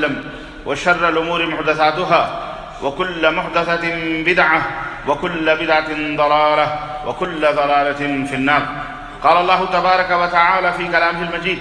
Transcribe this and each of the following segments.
وسلم وشر الأمور محدثاتها وكل محدثة بدعة وكل بدعة ضلالة وكل ضلالة في النار. قال الله تبارك وتعالى في كلامه المجيد: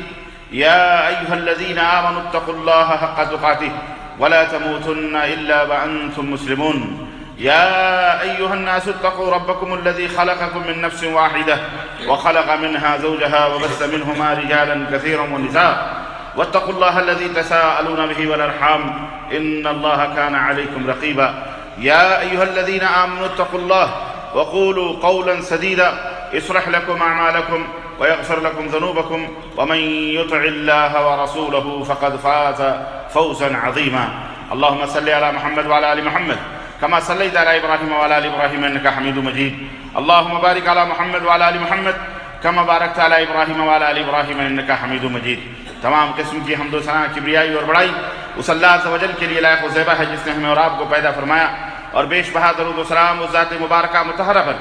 يا أيها الذين آمنوا اتقوا الله حق تقاته ولا تموتن إلا وأنتم مسلمون. يا أيها الناس اتقوا ربكم الذي خلقكم من نفس واحدة وخلق منها زوجها وبث منهما رجالا كثيرا ونساء واتقوا الله الذي تساءلون به والأرحام إن الله كان عليكم رقيبا. يا أيها الذين آمنوا اتقوا الله وقولوا قولا سديدا يصلح لكم أعمالكم ويغفر لكم ذنوبكم ومن يطع الله ورسوله فقد فاز فوزا عظيما. اللهم صل على محمد وعلى آل محمد كما صليت على إبراهيم وعلى آل إبراهيم إنك حميد مجيد. اللهم بارك على محمد وعلى آل محمد كما باركت على إبراهيم وعلى آل إبراهيم إنك حميد مجيد. تمام قسم کی حمد و ثنا، کبریائی اور بڑائی اس اللہ عز و جل کے لیے لائق و زیبا ہے جس نے ہمیں اور آپ کو پیدا فرمایا، اور بیش بہا درود و سلام اس ذات مبارکہ مطہرہ پر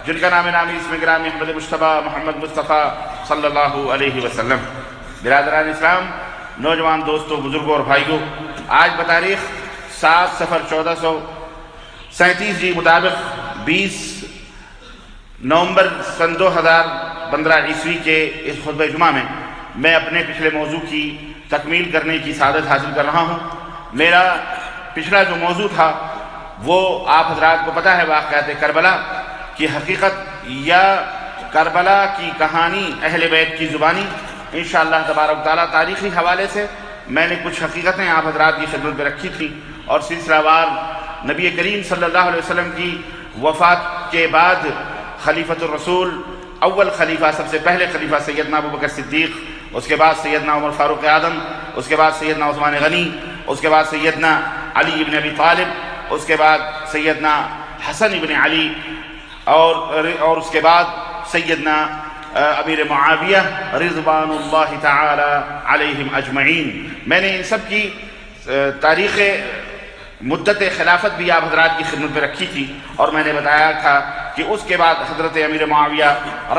جن کا نام نامی اسم گرامی احمد مجتبی محمد مصطفیٰ صلی اللہ علیہ وسلم. برادران اسلام، نوجوان دوستوں، بزرگوں اور بھائیوں، آج بتاریخ 7 صفر 1437 مطابق 20 نومبر سن 2015 عیسوی کے اس خطبہ جمعہ میں میں اپنے پچھلے موضوع کی تکمیل کرنے کی سعادت حاصل کر رہا ہوں. میرا پچھلا جو موضوع تھا وہ آپ حضرات کو پتہ ہے، واقعات کربلا کی حقیقت یا کربلا کی کہانی اہل بیت کی زبانی. انشاءاللہ تبارک تعالیٰ تاریخی حوالے سے میں نے کچھ حقیقتیں آپ حضرات کی خدمت میں رکھی تھیں، اور سلسلہ وار نبی کریم صلی اللہ علیہ وسلم کی وفات کے بعد خلیفۃ الرسول، اول خلیفہ، سب سے پہلے خلیفہ سیدنا ابوبکر صدیق، اس کے بعد سیدنا عمر فاروق اعظم، اس کے بعد سیدنا عثمان غنی، اس کے بعد سیدنا علی ابن ابی طالب، اس کے بعد سیدنا حسن ابن علی، اور اس کے بعد سیدنا امیر معاویہ رضوان اللہ تعالی علیہم اجمعین. میں نے ان سب کی تاریخ مدت خلافت بھی آپ حضرات کی خدمت میں رکھی تھی، اور میں نے بتایا تھا کہ اس کے بعد حضرت امیر معاویہ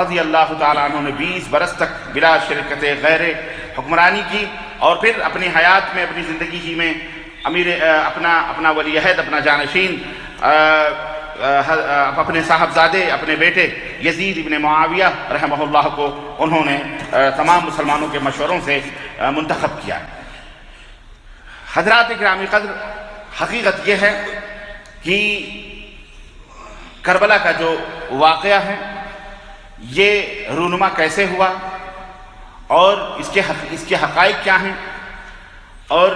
رضی اللہ تعالیٰ عنہ نے 20 برس تک بلا شرکت غیر حکمرانی کی، اور پھر اپنی حیات میں، اپنی زندگی ہی میں اپنا ولی عہد، اپنا جانشین، اپنے صاحبزادے، اپنے بیٹے یزید ابن معاویہ رحمہ اللہ کو انہوں نے تمام مسلمانوں کے مشوروں سے منتخب کیا. حضرات گرامی قدر، حقیقت یہ ہے کہ کربلا کا جو واقعہ ہے یہ رونما کیسے ہوا، اور اس کے حقائق کیا ہیں، اور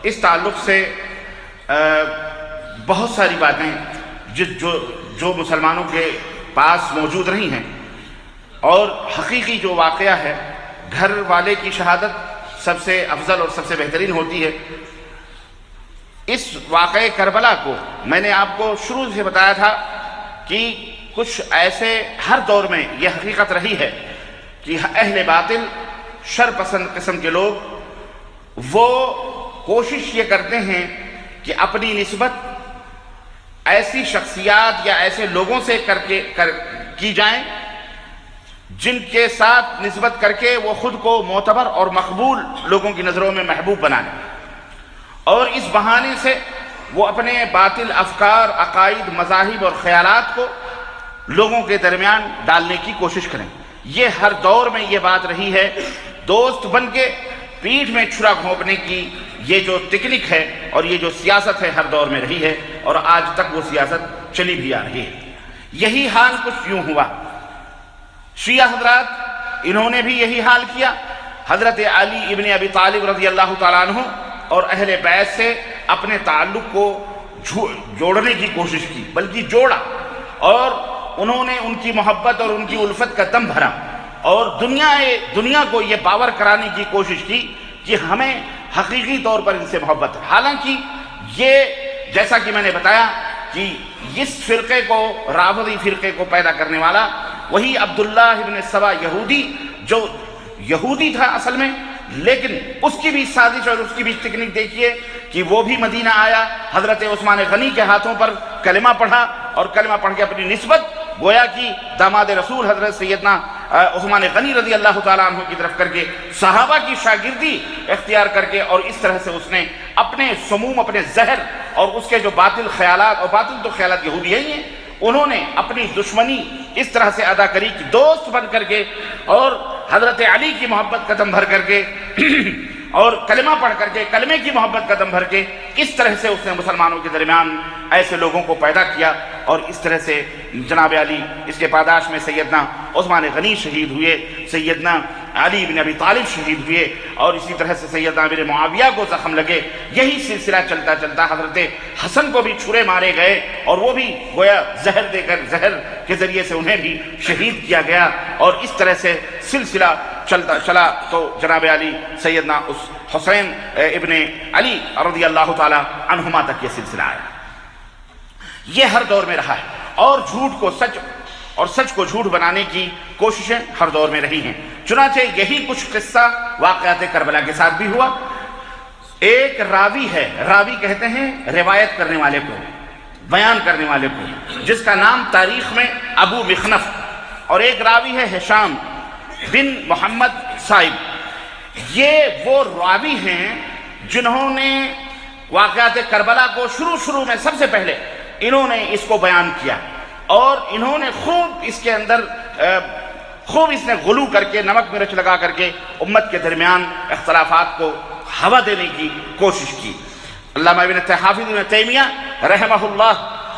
اس تعلق سے بہت ساری باتیں جو مسلمانوں کے پاس موجود رہی ہیں. اور حقیقی جو واقعہ ہے، گھر والے کی شہادت سب سے افضل اور سب سے بہترین ہوتی ہے. اس واقعہ کربلا کو میں نے آپ کو شروع سے بتایا تھا کہ کچھ ایسے ہر دور میں یہ حقیقت رہی ہے کہ اہل باطل، شر پسند قسم کے لوگ، وہ کوشش یہ کرتے ہیں کہ اپنی نسبت ایسی شخصیات یا ایسے لوگوں سے کی جائیں جن کے ساتھ نسبت کر کے وہ خود کو معتبر اور مقبول لوگوں کی نظروں میں محبوب بنائیں، اور اس بہانے سے وہ اپنے باطل افکار، عقائد، مذاہب اور خیالات کو لوگوں کے درمیان ڈالنے کی کوشش کریں. یہ ہر دور میں یہ بات رہی ہے. دوست بن کے پیٹھ میں چھرا گھونپنے کی یہ جو تکنیک ہے اور یہ جو سیاست ہے ہر دور میں رہی ہے، اور آج تک وہ سیاست چلی بھی آ رہی ہے. یہی حال کچھ یوں ہوا. شیعہ حضرات انہوں نے بھی یہی حال کیا. حضرت علی ابن ابی طالب رضی اللہ تعالیٰ عنہ اور اہل بیت سے اپنے تعلق کو جوڑنے کی کوشش کی، بلکہ جوڑا، اور انہوں نے ان کی محبت اور ان کی الفت کا دم بھرا، اور دنیا کو یہ باور کرانے کی کوشش کی کہ ہمیں حقیقی طور پر ان سے محبت ہے. حالانکہ یہ جیسا کہ میں نے بتایا کہ اس فرقے کو، رافضی فرقے کو پیدا کرنے والا وہی عبداللہ ابن سبا یہودی، جو یہودی تھا اصل میں، لیکن اس کی بھی سازش اور اس کی بھی تکنیک دیکھیے کہ وہ بھی مدینہ آیا، حضرت عثمان غنی کے ہاتھوں پر کلمہ پڑھا، اور کلمہ پڑھ کے اپنی نسبت گویا کہ داماد رسول حضرت سیدنا عثمان غنی رضی اللہ تعالیٰ عنہ کی طرف کر کے صحابہ کی شاگردی اختیار کر کے، اور اس طرح سے اس نے اپنے سموم، اپنے زہر اور اس کے جو باطل خیالات، اور باطل تو خیالات یہودی ہی ہیں، انہوں نے اپنی دشمنی اس طرح سے ادا کری کہ دوست بن کر کے اور حضرت علی کی محبت کا دم بھر کر کے اور کلمہ پڑھ کر کے، کلمے کی محبت کا دم بھر کے، اس طرح سے اس نے مسلمانوں کے درمیان ایسے لوگوں کو پیدا کیا، اور اس طرح سے جناب علی، اس کے پاداش میں سیدنا عثمان غنی شہید ہوئے، سیدنا علی بن ابی طالب شہید ہوئے، اور اسی طرح سے سیدنا امیر معاویہ کو زخم لگے۔ یہی سلسلہ چلتا چلتا حضرت حسن کو بھی چھرے مارے گئے، اور وہ بھی گویا زہر دے کر، زہر کے ذریعے سے انہیں بھی شہید کیا گیا، اور اس طرح سے سلسلہ چلتا چلا تو جناب علی سیدنا اس حسین ابن علی رضی اللہ تعالی عنہما تک یہ سلسلہ آیا۔ یہ ہر دور میں رہا ہے، اور جھوٹ کو سچ اور سچ کو جھوٹ بنانے کی کوششیں ہر دور میں رہی ہیں۔ چنانچہ یہی کچھ قصہ واقعات کربلا کے ساتھ بھی ہوا۔ ایک راوی ہے، راوی کہتے ہیں روایت کرنے والے کو، بیان کرنے والے کو، جس کا نام تاریخ میں ابو مخنف، اور ایک راوی ہے ہشام بن محمد صائب۔ یہ وہ راوی ہیں جنہوں نے واقعات کربلا کو شروع میں سب سے پہلے انہوں نے اس کو بیان کیا، اور انہوں نے خوب اس کے اندر اس نے غلو کر کے، نمک مرچ لگا کر کے امت کے درمیان اختلافات کو ہوا دینے کی کوشش کی۔ علامہ حافظ ابن تیمیہ رحمہ اللہ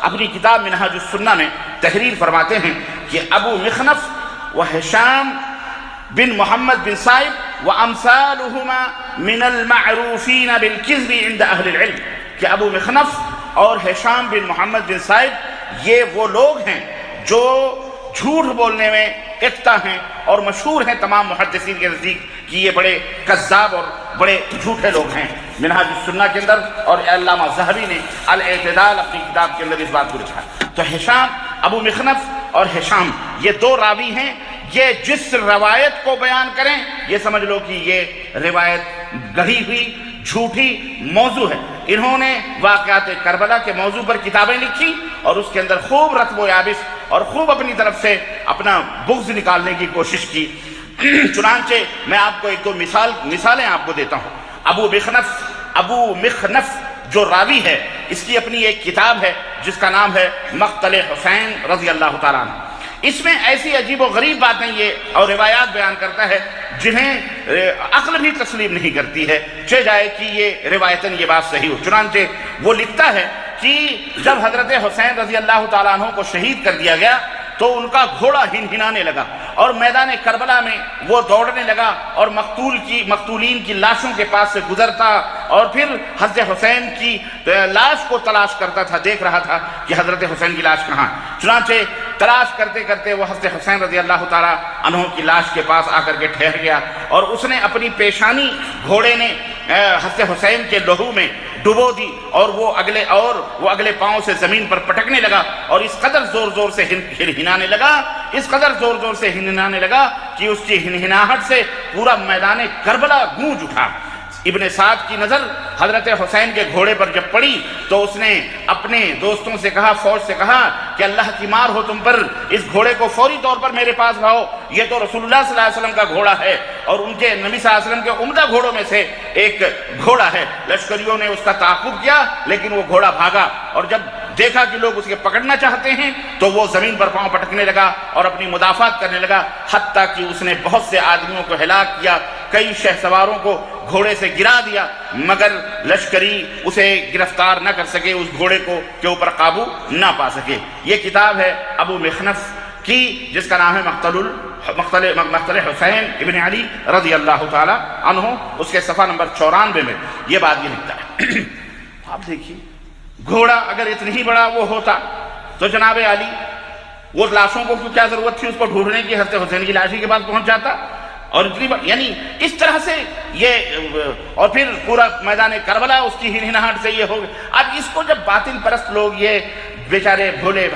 اپنی کتاب منہاج السنہ میں تحریر فرماتے ہیں کہ ابو مخنف و ہشام بن محمد بن صائب وامثالهما من المعروفین بالکذب عند اہل العلم، کہ ابو مخنف اور ہشام بن محمد بن صائب یہ وہ لوگ ہیں جو جھوٹ بولنے میں اقتا ہیں، اور مشہور ہیں تمام محدثین کے نزدیک کہ یہ بڑے کذاب اور بڑے جھوٹے لوگ ہیں۔ منہاج السنہ کے اندر، اور علامہ ذہبی نے الاعتدال اپنی کتاب کے اندر اس بات کو لکھا۔ تو ہشام، ابو مخنف اور ہشام، یہ دو راوی ہیں، یہ جس روایت کو بیان کریں یہ سمجھ لو کہ یہ روایت گڑھی ہوئی، جھوٹی موضوع ہے۔ انہوں نے واقعات کربلا کے موضوع پر کتابیں لکھی، اور اس کے اندر خوب رتب و یابس اور خوب اپنی طرف سے اپنا بغض نکالنے کی کوشش کی۔ چنانچہ میں آپ کو ایک دو مثالیں آپ کو دیتا ہوں۔ ابو مخنف جو راوی ہے، اس کی اپنی ایک کتاب ہے جس کا نام ہے مقتل حسین رضی اللہ تعالیٰ عنہ۔ اس میں ایسی عجیب و غریب باتیں یہ اور روایات بیان کرتا ہے جنہیں عقل بھی تسلیم نہیں کرتی ہے، چہ جائے کہ یہ روایتاً یہ بات صحیح ہو۔ چنانچہ وہ لکھتا ہے کہ جب حضرت حسین رضی اللہ تعالیٰ عنہ کو شہید کر دیا گیا تو ان کا گھوڑا ہنہنانے لگا، اور میدان کربلا میں وہ دوڑنے لگا، اور مقتولین کی لاشوں کے پاس سے گزرتا، اور پھر حضرت حسین کی لاش کو تلاش کرتا تھا، دیکھ رہا تھا کہ حضرت حسین کی لاش کہاں۔ چنانچہ تلاش کرتے کرتے وہ حضرت حسین رضی اللہ تعالیٰ عنہ کی لاش کے پاس آ کر کے ٹھہر گیا، اور اس نے اپنی پیشانی گھوڑے نے حضرت حسین کے لہو میں ڈبو دی، اور وہ اگلے پاؤں سے زمین پر پٹکنے لگا، اور اس قدر زور سے ہنہنانے لگا کہ اس کی ہنہناہٹ سے پورا میدان کربلا گونج اٹھا۔ ابن سعد کی نظر حضرت حسین کے گھوڑے پر جب پڑی تو اس نے اپنے دوستوں سے کہا، فوج سے کہا کہ اللہ کی مار ہو تم پر، اس گھوڑے کو فوری طور پر میرے پاس لاؤ، یہ تو رسول اللہ صلی اللہ علیہ وسلم کا گھوڑا ہے، اور ان کے نبی صلی اللہ علیہ وسلم کے عمدہ گھوڑوں میں سے ایک گھوڑا ہے۔ لشکریوں نے اس کا تعاقب کیا، لیکن وہ گھوڑا بھاگا، اور جب دیکھا کہ لوگ اس کے پکڑنا چاہتے ہیں تو وہ زمین پر پاؤں پٹکنے لگا اور اپنی مدافعت کرنے لگا، حتیٰ کہ اس نے بہت سے آدمیوں کو ہلاک کیا، کئی شہ سواروں کو گھوڑے سے گرا دیا، مگر لشکری اسے گرفتار نہ کر سکے، اس گھوڑے کے اوپر قابو نہ پا سکے۔ یہ کتاب ہے ابو مخنف کی، جس کا نام ہے مقتل حسین ابن علی رضی اللہ تعالی عنہ۔ اس کے صفحہ نمبر 94 میں یہ بات یہ لکھتا ہے۔ آپ دیکھیے، گھوڑا اگر اتنی ہی بڑا وہ ہوتا تو جناب علی وہ لاشوں کو کیا ضرورت تھی اس کو ڈھونڈنے کی، حضرت حسین کی لاشی کے پاس پہنچ جاتا، اور یعنی اس طرح سے یہ، اور پھر پورا میدان کربلا اس کی ہنہناہٹ سے یہ ہو گیا۔ اب اس کو جب باطل پرست لوگ، یہ بیچارے بھولے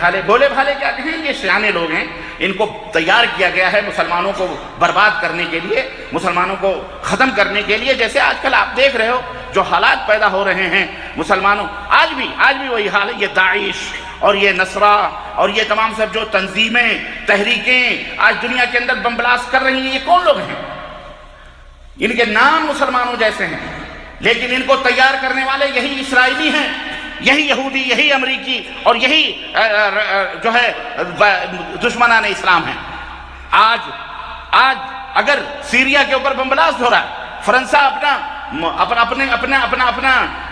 بھالے کیا کہیں، یہ سیانے لوگ ہیں، ان کو تیار کیا گیا ہے مسلمانوں کو برباد کرنے کے لیے، مسلمانوں کو ختم کرنے کے لیے، جیسے آج کل آپ دیکھ رہے ہو جو حالات پیدا ہو رہے ہیں مسلمانوں، آج بھی وہی حال ہے۔ یہ داعش اور یہ نصرہ اور یہ تمام سب جو تنظیمیں تحریکیں آج دنیا کے اندر بم بلاسٹ کر رہی ہیں، یہ کون لوگ ہیں؟ ان کے نام مسلمانوں جیسے ہیں، لیکن ان کو تیار کرنے والے یہی اسرائیلی ہیں، یہی یہودی، یہی امریکی اور یہی جو ہے دشمنان اسلام ہیں۔ آج اگر سیریا کے اوپر بم بلاسٹ ہو رہا ہے، فرانس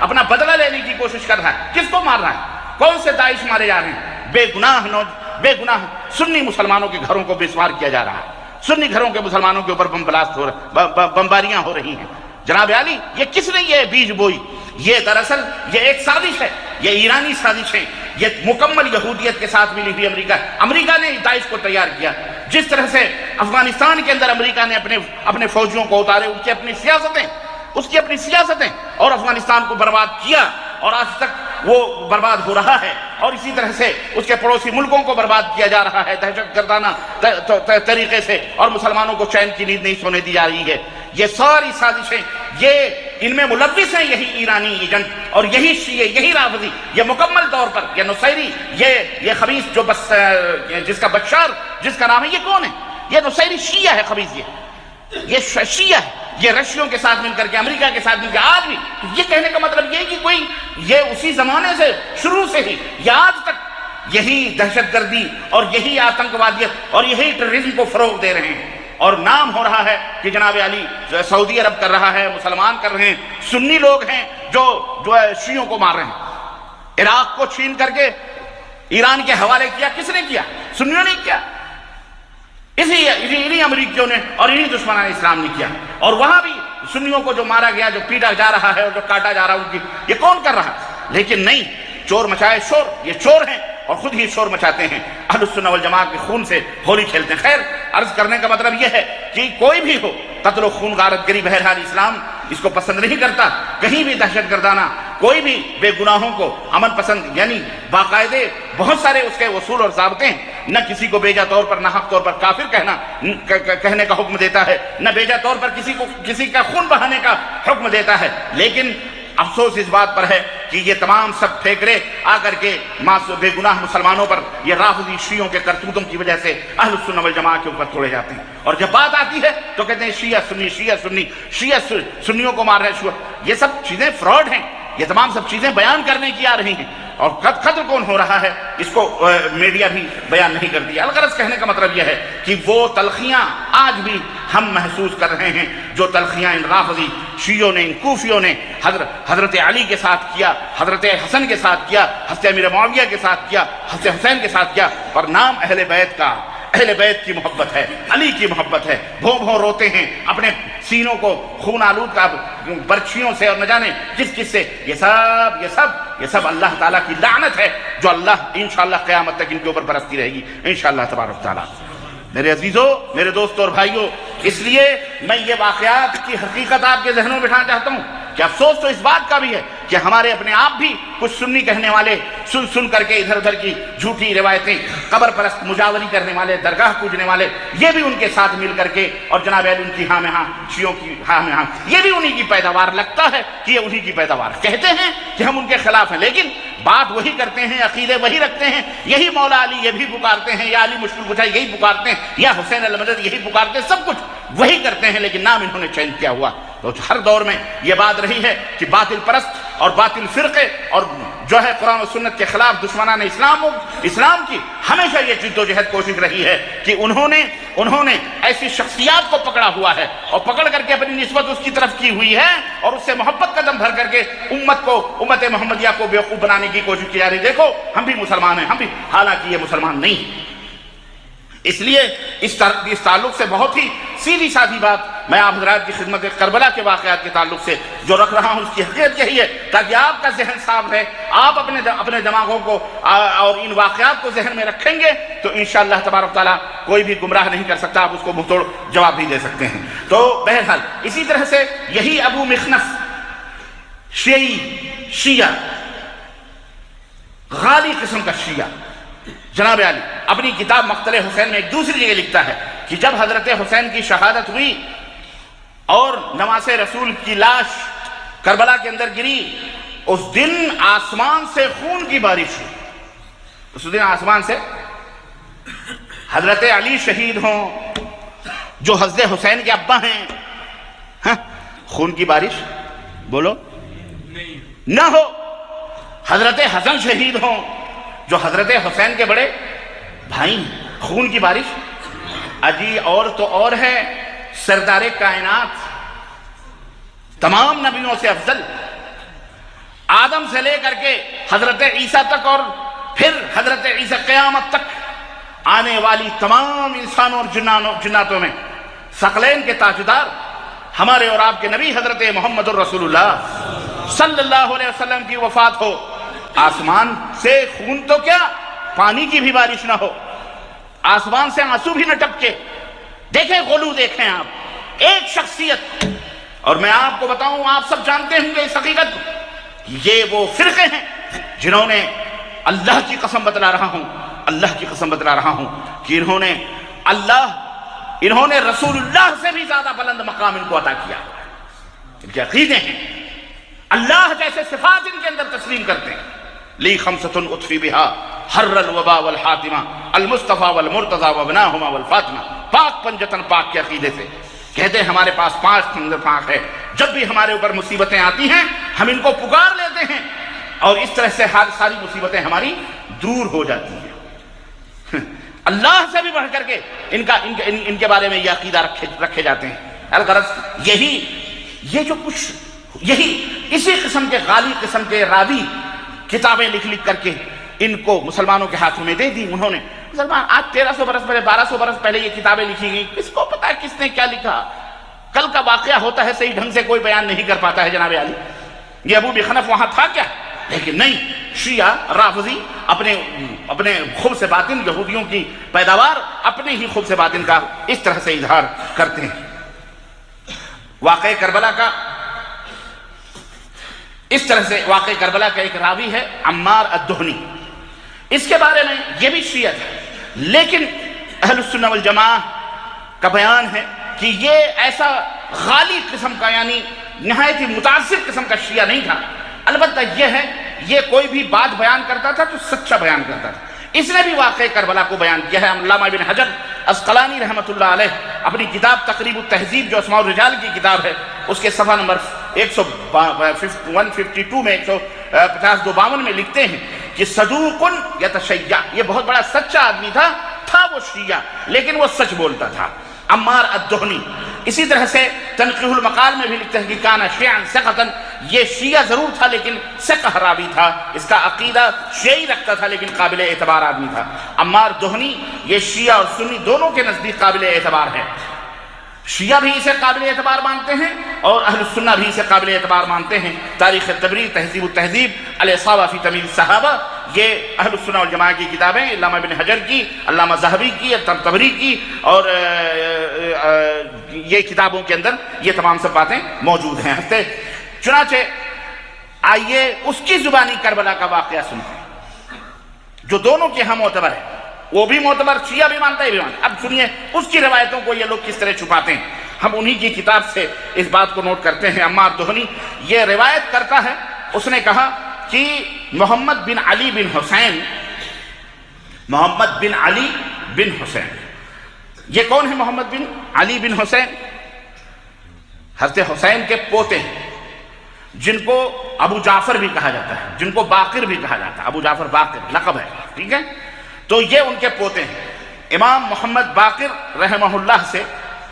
اپنا بدلہ لینے کی کوشش کر رہا ہے، کس کو مار رہا ہے؟ کون سے داعش مارے جا رہے ہیں؟ بے گناہ سنی مسلمانوں کے گھروں کو بسوار کیا جا رہا ہے، سنی گھروں کے مسلمانوں کے اوپر بم بلاسٹ ہو رہا، بمباریاں ہو رہی ہیں۔ جناب عالی، یہ کس نے یہ بیج بوئی؟ یہ دراصل یہ ایک سازش ہے، یہ ایرانی سازش ہے، یہ مکمل یہودیت کے ساتھ ملی ہوئی امریکہ نے داعش کو تیار کیا۔ جس طرح سے افغانستان کے اندر امریکہ نے اپنے فوجیوں کو اتارے، اس کی اپنی سیاستیں اور افغانستان کو برباد کیا، اور آج تک وہ برباد ہو رہا ہے، اور اسی طرح سے اس کے پڑوسی ملکوں کو برباد کیا جا رہا ہے دہشت گردانہ طریقے سے، اور مسلمانوں کو چین کی نیند نہیں سونے دی جا رہی ہے۔ یہ ساری سازشیں، یہ ان میں ملوث ہیں یہی ایرانی ایجنٹ اور یہی شیعہ، یہی رافضی، یہ مکمل طور پر یہ نصیری، یہ خبیث جو بس جس کا بشار جس کا نام ہے، یہ کون ہے؟ یہ نصیری شیعہ ہے، خبیث یہ شیعہ ہے، یہ رشیوں کے ساتھ مل کر کے، امریکہ کے ساتھ مل کے آج بھی۔ یہ کہنے کا مطلب یہ کہ کوئی یہ اسی زمانے سے شروع سے ہی یا آج تک یہی دہشت گردی اور یہی آتنکوادیت اور یہی ٹیررزم کو فروغ دے رہے ہیں، اور نام ہو رہا ہے کہ جناب علی سعودی عرب کر رہا ہے، مسلمان کر رہے ہیں، سنی لوگ ہیں جو شیعوں کو مار رہے ہیں۔ عراق کو چھین کر کے ایران کے حوالے کیا، کس نے کیا؟ سنیوں نے کیا، انہی امریکیوں نے اور انہی دشمنان اسلام نے کیا۔ اور وہاں بھی سنیوں کو جو مارا گیا، جو پیٹا جا رہا ہے اور جو کاٹا جا رہا ہے، یہ کون کر رہا ہے؟ لیکن نہیں، چور مچائے شور، یہ چور ہیں اور خود ہی شور مچاتے ہیں، اہل السنہ والجماعت کے خون سے ہولی کھیلتے ہیں۔ خیر، عرض کرنے کا مطلب یہ ہے کہ کوئی بھی ہو، قتل و خون غارت گری بہرحال اسلام اس کو پسند نہیں کرتا، کہیں بھی دہشت گردانہ کوئی بھی بے گناہوں کو امن پسند، یعنی باقاعدے بہت سارے اس کے اصول اور ضابطے ہیں، نہ کسی کو بیجا طور پر، نہ حق طور پر کافر کہنے کا حکم دیتا ہے، نہ بیجا طور پر کسی کا خون بہانے کا حکم دیتا ہے، لیکن افسوس اس بات پر ہے کہ یہ تمام سب ٹھیکرے آ کر کے بے گناہ مسلمانوں پر یہ رافضی شیعوں کے کرتوتوں کی وجہ سے اہل السنہ والجماعت کے اوپر توڑے جاتے ہیں، اور جب بات آتی ہے تو کہتے ہیں شیعہ سنی، شیعہ سنی، شیعہ سنیوں کو مار رہے ہیں۔ یہ سب چیزیں فراڈ ہیں، یہ تمام سب چیزیں بیان کرنے کی آ رہی ہیں، اور قتل کون ہو رہا ہے اس کو میڈیا بھی بیان نہیں کرتی۔ الغرض کہنے کا مطلب یہ ہے کہ وہ تلخیاں آج بھی ہم محسوس کر رہے ہیں، جو تلخیاں ان رافضی شیعوں نے، ان کوفیوں نے حضرت علی کے ساتھ کیا، حضرت حسن کے ساتھ کیا، حضرت امیر معاویہ کے ساتھ کیا، حضرت حسین کے ساتھ کیا، اور نام اہل بیت کا، اہل بیت کی محبت ہے، علی کی محبت ہے، بھوں بھوں روتے ہیں اپنے سینوں کو خون آلود کا برچھیوں سے اور نہ جانے کس کس سے۔ یہ سب اللہ تعالیٰ کی لعنت ہے، جو اللہ انشاءاللہ قیامت تک ان کے اوپر برستی رہے گی انشاءاللہ تبارک تعالیٰ۔ میرے عزیزوں، میرے دوستوں اور بھائیوں، اس لیے میں یہ واقعات کی حقیقت آپ کے ذہنوں میں بٹھانا چاہتا ہوں کہ افسوس تو اس بات کا بھی ہے کہ ہمارے اپنے آپ بھی کچھ سنی کہنے والے سن کر کے ادھر ادھر کی جھوٹی روایتیں، قبر پرست مجاوری کرنے والے، درگاہ پوجنے والے، یہ بھی ان کے ساتھ مل کر کے، اور جناب علی ان کی ہاں میں ہاں، شیعوں کی ہاں میں ہاں، یہ بھی انہی کی پیداوار، لگتا ہے کہ یہ انہی کی پیداوار، کہتے ہیں کہ ہم ان کے خلاف ہیں، لیکن بات وہی کرتے ہیں، عقیدے وہی رکھتے ہیں، یہی مولا علی یہ بھی پکارتے ہیں، یا علی مشکل کشا یہی پکارتے ہیں، یا حسین المدد یہی پکارتے ہیں، سب کچھ وہی کرتے ہیں، لیکن نام انہوں نے چینج کیا ہوا۔ تو ہر دور میں یہ بات رہی ہے کہ باطل پرست اور باطل فرقے اور جو ہے قرآن و سنت کے خلاف دشمنان اسلام کی ہمیشہ یہ جد و جہد کوشش رہی ہے کہ انہوں نے ایسی شخصیات کو پکڑا ہوا ہے اور پکڑ کر کے اپنی نسبت اس کی طرف کی ہوئی ہے، اور اس سے محبت قدم بھر کر کے امت محمدیہ کو بیوقوف بنانے کی کوشش کی جا رہی ہے۔ دیکھو ہم بھی مسلمان ہیں، ہم بھی، حالانکہ یہ مسلمان نہیں ہیں۔ اس لیے اس تعلق سے بہت ہی سیدھی سادھی بات میں آپ حضرات کی خدمت کربلا کے واقعات کے تعلق سے جو رکھ رہا ہوں، اس کی حقیقت یہی ہے تاکہ آپ کا ذہن صاف رہے، آپ اپنے دماغوں کو اور ان واقعات کو ذہن میں رکھیں گے تو انشاءاللہ تبارک تعالیٰ کوئی بھی گمراہ نہیں کر سکتا، آپ اس کو منہ توڑ جواب بھی دے سکتے ہیں۔ تو بہرحال اسی طرح سے یہی ابو مخنف شیعہ غالی قسم کا شیعہ، جناب علی اپنی کتاب مقتل حسین میں ایک دوسری جگہ لکھتا ہے کہ جب حضرت حسین کی شہادت ہوئی اور نواسہ رسول کی لاش کربلا کے اندر گری، اس دن آسمان سے خون کی بارش ہوئی، اس دن آسمان سے حضرت علی شہید ہوں جو حضرت حسین کے ابا ہیں، خون کی بارش بولو نہ ہو، حضرت حسن شہید ہوں جو حضرت حسین کے بڑے بھائی ہیں، خون کی بارش۔ اجی اور تو اور ہے سردار کائنات، تمام نبیوں سے افضل، آدم سے لے کر کے حضرت عیسیٰ تک اور پھر حضرت عیسیٰ قیامت تک آنے والی تمام انسانوں اور جناتوں میں ثقلین کے تاجدار ہمارے اور آپ کے نبی حضرت محمد الرسول اللہ صلی اللہ علیہ وسلم کی وفات ہو، آسمان سے خون تو کیا پانی کی بھی بارش نہ ہو، آسمان سے آنسو بھی نہ ٹپکے۔ دیکھیں غلو، دیکھیں آپ ایک شخصیت، اور میں آپ کو بتاؤں، آپ سب جانتے ہوں گے اس حقیقت کو، یہ وہ فرقے ہیں جنہوں نے اللہ کی قسم بتلا رہا ہوں، اللہ کی قسم بتلا رہا ہوں کہ انہوں نے رسول اللہ سے بھی زیادہ بلند مقام ان کو عطا کیا، ان کے عقیدے ہیں، اللہ جیسے صفات ان کے اندر تسلیم کرتے ہیں۔ لی خمسۃ اطفی بہا حر الوبا والحاتمہ المصطفیٰ والمرتضیٰ وابناہما والفاطمہ، پاک پنجتن پاک کے عقیدے سے کہتے ہیں ہمارے پاس 5 خنجر پاک ہے، جب بھی ہمارے اوپر مصیبتیں آتی ہیں ہم ان کو پکار لیتے ہیں اور اس طرح سے ساری مصیبتیں ہماری دور ہو جاتی ہیں۔ اللہ سے بھی بڑھ کر کے ان کے بارے میں یہ عقیدہ رکھے جاتے ہیں۔ الغرض یہ جو کچھ اسی قسم کے غالی قسم کے راوی کتابیں لکھ کر کے ان کو مسلمانوں کے ہاتھوں میں دے دی۔ انہوں نے مسلمان آج 1300 برس پہلے 1200 برس پہلے یہ کتابیں لکھی گئی، کس کو پتا ہے کس نے کیا لکھا؟ کل کا واقعہ ہوتا ہے صحیح ڈھنگ سے کوئی بیان نہیں کر پاتا ہے جناب علی، یہ ابو بخنف وہاں تھا کیا؟ لیکن نہیں، شیعہ رافضی اپنے خوب سے باطن، یہودیوں کی پیداوار، اپنے ہی خوب سے باطن کا اس طرح سے اظہار کرتے ہیں۔ واقعہ کربلا کا اس طرح سے واقعہ کربلا کا ایک راوی ہے عمار الدہنی، اس کے بارے میں یہ بھی شیعہ ہے، لیکن اہل السنہ والجماعہ کا بیان ہے کہ یہ ایسا غالی قسم کا یعنی نہایت ہی متعصب قسم کا شیعہ نہیں تھا، البتہ یہ کوئی بھی بات بیان کرتا تھا تو سچا بیان کرتا تھا۔ اس نے بھی واقعہ کربلا کو بیان کیا ہے۔ علامہ ابن حجر عسقلانی رحمۃ اللہ علیہ اپنی کتاب تقریب التہذیب جو اسماء الرجال کی کتاب ہے، اس کے صفحہ نمبر 152 میں 152 میں لکھتے ہیں کہ صدوق یتشیع، یہ بہت بڑا سچا آدمی تھا وہ شیعہ، لیکن وہ سچ بولتا تھا، عمار الدہنی۔ اسی طرح سے تنقیح المقال میں بھی لکھتے ہیں کہ کانا شیعاً ثقةً، یہ شیعہ ضرور تھا لیکن ثقہ راوی تھا، اس کا عقیدہ شیعی رکھتا تھا لیکن قابل اعتبار آدمی تھا۔ عمار دہنی یہ شیعہ اور سنی دونوں کے نزدیک قابل اعتبار ہے، شیعہ بھی اسے قابل اعتبار مانتے ہیں اور اہل السنہ بھی اسے قابل اعتبار مانتے ہیں۔ تاریخ تبری، تہذیب التہذیب، الاصابہ فی تمییز الصحابہ، یہ اہل السنہ والجماعہ کی کتابیں، علامہ ابن حجر کی، علامہ ذہبی کی، طبری کی، اور یہ کتابوں کے اندر یہ تمام سب باتیں موجود ہیں۔ چنانچہ آئیے اس کی زبانی کربلا کا واقعہ سنتے ہیں جو دونوں کے ہاں معتبر ہے، وہ بھی معتبر، شیعہ بھی مانتا ہے، بھی مانتا ہے۔ اب سنیے اس کی روایتوں کو یہ لوگ کس طرح چھپاتے ہیں، ہم انہی کی کتاب سے اس بات کو نوٹ کرتے ہیں۔ عمار دہنی یہ روایت کرتا ہے، اس نے کہا کہ محمد بن علی بن حسین، یہ کون ہے محمد بن علی بن حسین؟ حضرت حسین کے پوتے ہیں، جن کو ابو جعفر بھی کہا جاتا ہے، جن کو باقر بھی کہا جاتا ہے، ابو جعفر باقر لقب ہے، ٹھیک ہے؟ تو یہ ان کے پوتے ہیں۔ امام محمد باقر رحمہ اللہ سے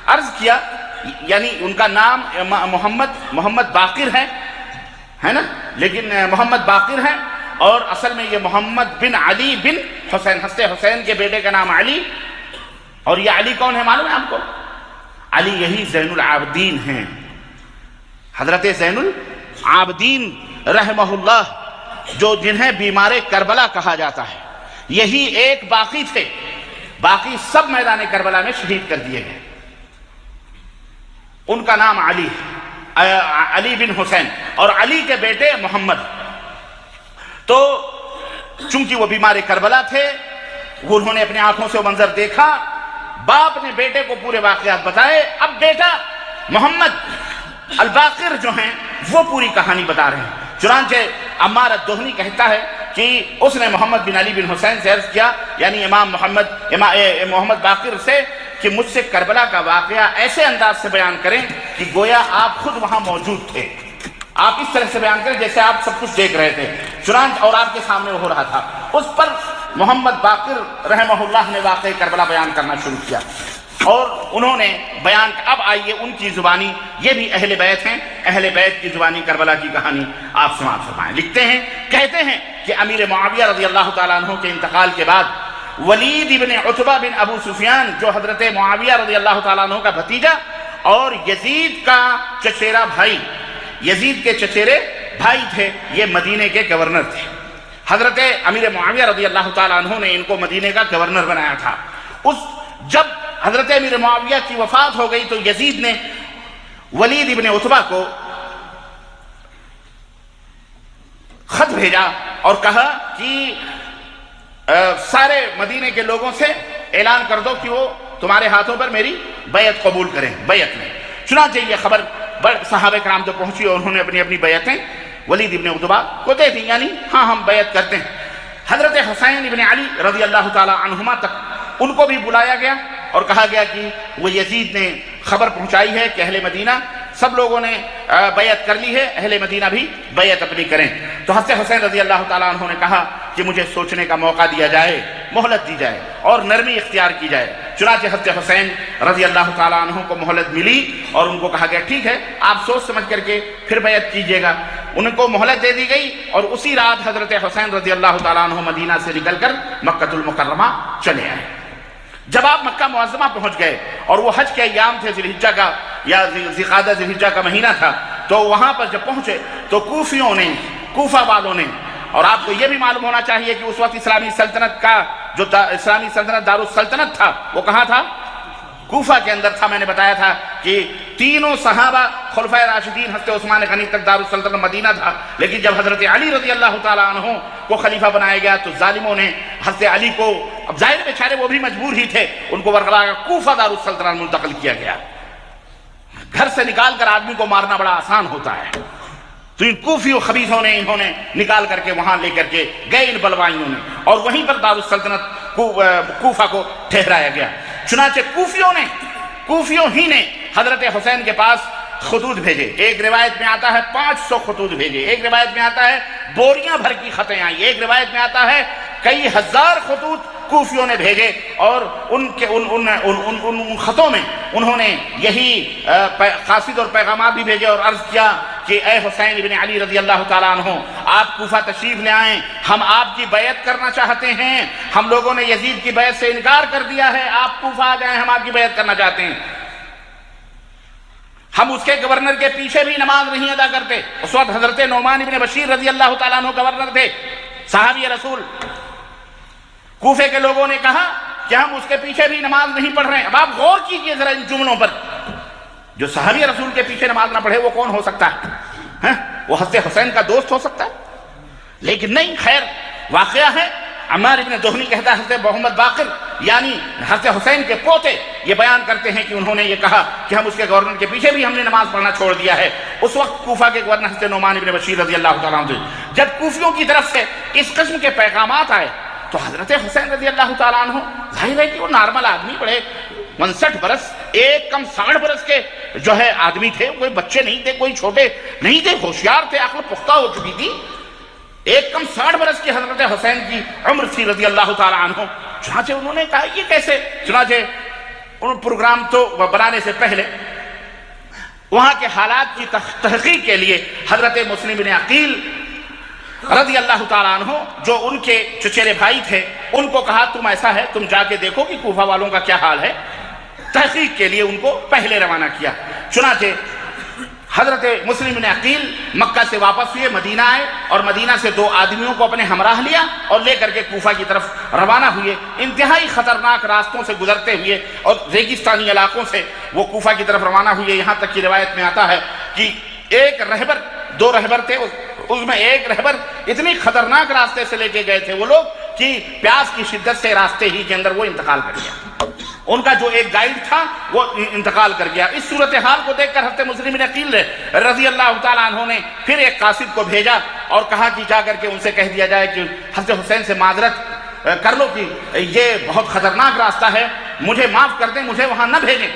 عرض کیا، یعنی ان کا نام محمد باقر ہے نا، لیکن محمد باقر ہے اور اصل میں یہ محمد بن علی بن حسین، حضرت حسین کے بیٹے کا نام علی، اور یہ علی کون ہے معلوم ہے آپ کو؟ علی یہی زین العابدین ہیں، حضرت زین العابدین رحمہ اللہ، جو جنہیں بیمار کربلا کہا جاتا ہے، یہی ایک باقی تھے، باقی سب میدان کربلا میں شہید کر دیے گئے۔ ان کا نام علی بن حسین اور علی کے بیٹے محمد۔ تو چونکہ وہ بیمار کربلا تھے، انہوں نے اپنی آنکھوں سے وہ منظر دیکھا، باپ نے بیٹے کو پورے واقعات بتائے، اب بیٹا محمد الباقر جو ہیں وہ پوری کہانی بتا رہے ہیں۔ چنانچہ عمار الدہنی کہتا ہے کہ اس نے محمد بن علی بن حسین سے عرض کیا، یعنی امام محمد باقر سے، کہ مجھ سے کربلا کا واقعہ ایسے انداز سے بیان کریں کہ گویا آپ خود وہاں موجود تھے، آپ اس طرح سے بیان کریں جیسے آپ سب کچھ دیکھ رہے تھے، چنانچہ اور آپ کے سامنے ہو رہا تھا۔ اس پر محمد باقر رحمہ اللہ نے واقعہ کربلا بیان کرنا شروع کیا، اور انہوں نے بیان، اب آئیے ان کی زبانی، یہ بھی اہل بیت ہیں، اہل بیت کی زبانی کربلا کی کہانی آپ سماعت فرمائیں۔ لکھتے ہیں، کہتے ہیں کہ امیر معاویہ رضی اللہ تعالیٰ عنہ کے انتقال کے بعد ولید ابن عتبہ بن ابو سفیان، جو حضرت معاویہ رضی اللہ تعالیٰ عنہ کا بھتیجا اور یزید کا چچیرا بھائی، یزید کے چچیرے بھائی تھے، یہ مدینے کے گورنر تھے۔ حضرت امیر معاویہ رضی اللہ تعالیٰ عنہ نے ان کو مدینے کا گورنر بنایا تھا۔ جب حضرت امیر معاویہ کی وفات ہو گئی تو یزید نے ولید ابن عتبہ کو خط بھیجا اور کہا کہ سارے مدینے کے لوگوں سے اعلان کر دو کہ وہ تمہارے ہاتھوں پر میری بیعت قبول کریں، بیعت میں۔ چنانچہ یہ خبر صحابہ کرام جو پہنچی اور انہوں نے اپنی اپنی بیعتیں ولید ابن عتبہ کو دے دی، یعنی ہاں ہم بیعت کرتے ہیں۔ حضرت حسین ابن علی رضی اللہ تعالی عنہما تک ان کو بھی بلایا گیا اور کہا گیا کہ وہ یزید نے خبر پہنچائی ہے کہ اہل مدینہ سب لوگوں نے بیعت کر لی ہے، اہل مدینہ بھی بیعت اپنی کریں۔ تو حضرت حسین رضی اللہ تعالیٰ عنہ نے کہا کہ مجھے سوچنے کا موقع دیا جائے، مہلت دی جائے اور نرمی اختیار کی جائے۔ چنانچہ حضرت حسین رضی اللہ تعالیٰ عنہ کو مہلت ملی اور ان کو کہا گیا ٹھیک ہے، آپ سوچ سمجھ کر کے پھر بیعت کیجئے گا۔ ان کو مہلت دے دی گئی اور اسی رات حضرت حسین رضی اللہ تعالیٰ عنہ مدینہ سے نکل کر مکہ المکرمہ چلے آئے۔ جب آپ مکہ معظمہ پہنچ گئے اور وہ حج کے ایام تھے، ذی الحجہ کا یا ذی قعدہ ذی الحجہ کا مہینہ تھا، تو وہاں پر جب پہنچے تو کوفیوں نے، کوفہ والوں نے، اور آپ کو یہ بھی معلوم ہونا چاہیے کہ اس وقت اسلامی سلطنت کا جو اسلامی سلطنت دارالسلطنت تھا وہ کہاں تھا؟ کوفہ کے اندر تھا۔ میں نے بتایا تھا کہ تینوں صحابہ خلفائے راشدین حضرت عثمان غنی تک دارالسلطنت مدینہ تھا، لیکن جب حضرت علی رضی اللہ تعالیٰ عنہ کو خلیفہ بنایا گیا تو ظالموں نے حضرت علی کو، اب ظاہر بیچارے وہ بھی مجبور ہی تھے، ان کو برگلا کوفہ دارالسلطنت منتقل کیا گیا۔ گھر سے نکال کر آدمی کو مارنا بڑا آسان ہوتا ہے، تو ان کوفی و خبیثوں نے انہوں نے نکال کر کے وہاں لے کر کے گئے ان بلوائیوں نے، اور وہیں پر دارالسلطنت کوفہ کو ٹھہرایا گیا۔ چنانچہ کوفیوں ہی نے حضرت حسین کے پاس خطوط بھیجے۔ ایک روایت میں آتا ہے 500 خطوط بھیجے، ایک روایت میں آتا ہے بوریاں بھر کی خطیں آئیں، ایک روایت میں آتا ہے کئی ہزار خطوط کوفیوں نے بھیجے، اور ان خطوں میں انہوں نے یہی قاصد اور پیغامات بھی بھیجے اور عرض کیا کہ اے حسین ابن علی رضی اللہ تعالیٰ عنہ، آپ کوفہ تشریف لے آئیں، ہم آپ کی بیعت کرنا چاہتے ہیں، ہم لوگوں نے یزید کی بیعت سے انکار کر دیا ہے، آپ کوفہ آ جائیں، ہم آپ کی بیعت کرنا چاہتے ہیں۔ ہم اس کے گورنر کے پیچھے بھی نماز نہیں ادا کرتے۔ اس وقت حضرت نعمان ابن بشیر رضی اللہ تعالیٰ عنہ گورنر تھے، صحابی رسول۔ کوفے کے لوگوں نے کہا کہ ہم اس کے پیچھے بھی نماز نہیں پڑھ رہے ہیں۔ اب آپ غور کیجئے ذرا ان جملوں پر، جو صحابی رسول کے پیچھے نماز نہ پڑھے وہ کون ہو سکتا ہے؟ وہ حضرت حسین کا دوست ہو سکتا ہے؟ لیکن نہیں، خیر واقعہ ہے۔ عمار ابن دہنی کہتا ہے حضرت محمد باقر یعنی حضرت حسین کے پوتے یہ بیان کرتے ہیں کہ انہوں نے یہ کہا کہ ہم اس کے گورنر کے پیچھے بھی ہم نے نماز پڑھنا چھوڑ دیا ہے۔ اس وقت کوفہ کے گورنر حضرت نعمان ابن بشیر رضی اللہ تعالیٰ عنہ، جب کوفیوں کی طرف سے اس قسم کے پیغامات آئے تو حضرت حسین رضی اللہ تعالیٰ عنہ، ظاہر ہے کہ وہ نارمل آدمی، بڑے 59 برس، ایک کم 60 برس کے جو ہے آدمی تھے، کوئی بچے نہیں تھے، کوئی چھوٹے نہیں تھے، ہوشیار تھے، عقل پختہ ہو چکی تھی۔ ایک کم 60 برس کی حضرت حسین کی عمر تھی رضی اللہ تعالیٰ عنہ۔ چنانچہ انہوں نے کہا یہ کیسے؟ چنانچہ ان پروگرام تو بنانے سے پہلے وہاں کے حالات کی تحقیق کے لیے حضرت مسلم بن عقیل رضی اللہ تعالیٰ عنہ جو ان کے چچیرے بھائی تھے، ان کو کہا تم ایسا ہے تم جا کے دیکھو کہ کوفہ والوں کا کیا حال ہے۔ تحقیق کے لیے ان کو پہلے روانہ کیا۔ چنانچہ حضرت مسلم بن عقیل مکہ سے واپس ہوئے، مدینہ آئے اور مدینہ سے 2 آدمیوں کو اپنے ہمراہ لیا اور لے کر کے کوفہ کی طرف روانہ ہوئے۔ انتہائی خطرناک راستوں سے گزرتے ہوئے اور ریگستانی علاقوں سے وہ کوفہ کی طرف روانہ ہوئے، یہاں تک کی روایت میں آتا ہے کہ ایک رہبر، 2 رہبر تھے، اس میں ایک رہبر اتنی خطرناک راستے سے لے کے گئے تھے وہ لوگ کہ پیاس کی شدت سے راستے ہی کے اندر وہ انتقال کر گیا۔ ان کا جو ایک گائیڈ تھا وہ انتقال کر گیا۔ اس صورتحال کو دیکھ کر حضرت مسلم بن عقیل رضی اللہ تعالیٰ عنہ نے پھر ایک قاصد کو بھیجا اور کہا کہ جا کر کے ان سے کہہ دیا جائے کہ حضرت حسین سے معذرت کر لو کہ یہ بہت خطرناک راستہ ہے، مجھے معاف کر دیں، مجھے وہاں نہ بھیجیں۔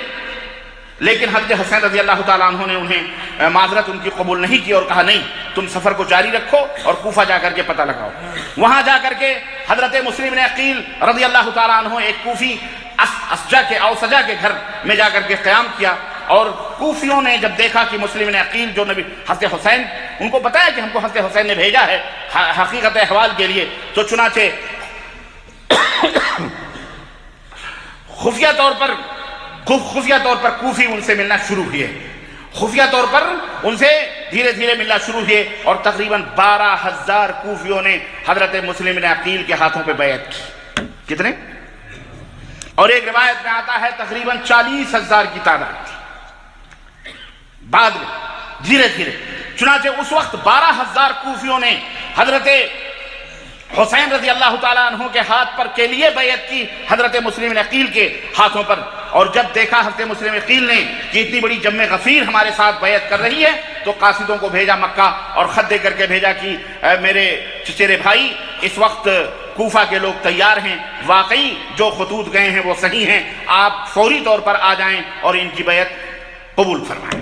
لیکن حضرت حسین رضی اللہ تعالیٰ عنہ نے انہیں معذرت ان کی قبول نہیں کی اور کہا نہیں، تم سفر کو جاری رکھو اور کوفہ جا کر کے پتہ لگاؤ۔ وہاں جا کر کے حضرت مسلم بن عقیل رضی اللہ تعالیٰ عنہ ایک کوفی اوسجا کے گھر میں جا کر کے قیام کیا، اور کوفیوں نے جب دیکھا کہ مسلم بن عقیل جو نبی حضرت حسین، ان کو بتایا کہ ہم کو حضرت حسین نے بھیجا ہے حقیقت احوال کے لیے، تو چنانچہ خفیہ طور پر کوفی ان سے ملنا شروع ہوئے، خفیہ طور پر ان سے دھیرے دھیرے ملنا شروع ہوئے، اور تقریباً 12,000 کوفیوں نے حضرت مسلم بن عقیل کے ہاتھوں پہ بیعت کی۔ کتنے؟ اور ایک روایت میں آتا ہے تقریباً 40,000 کی تعداد تھی بعد میں دھیرے دھیرے۔ چنانچہ اس وقت 12,000 کوفیوں نے حضرت حسین رضی اللہ تعالیٰ عنہ کے ہاتھ پر کے لیے بیعت کی حضرت مسلم بن عقیل کے ہاتھوں پر، اور جب دیکھا حضرت مسلم عقیل نے کہ اتنی بڑی جم غفیر ہمارے ساتھ بیعت کر رہی ہے، تو قاصدوں کو بھیجا مکہ اور خط دے کر کے بھیجا کہ میرے چچیرے بھائی، اس وقت کوفہ کے لوگ تیار ہیں، واقعی جو خطوط گئے ہیں وہ صحیح ہیں، آپ فوری طور پر آ جائیں اور ان کی بیعت قبول فرمائیں۔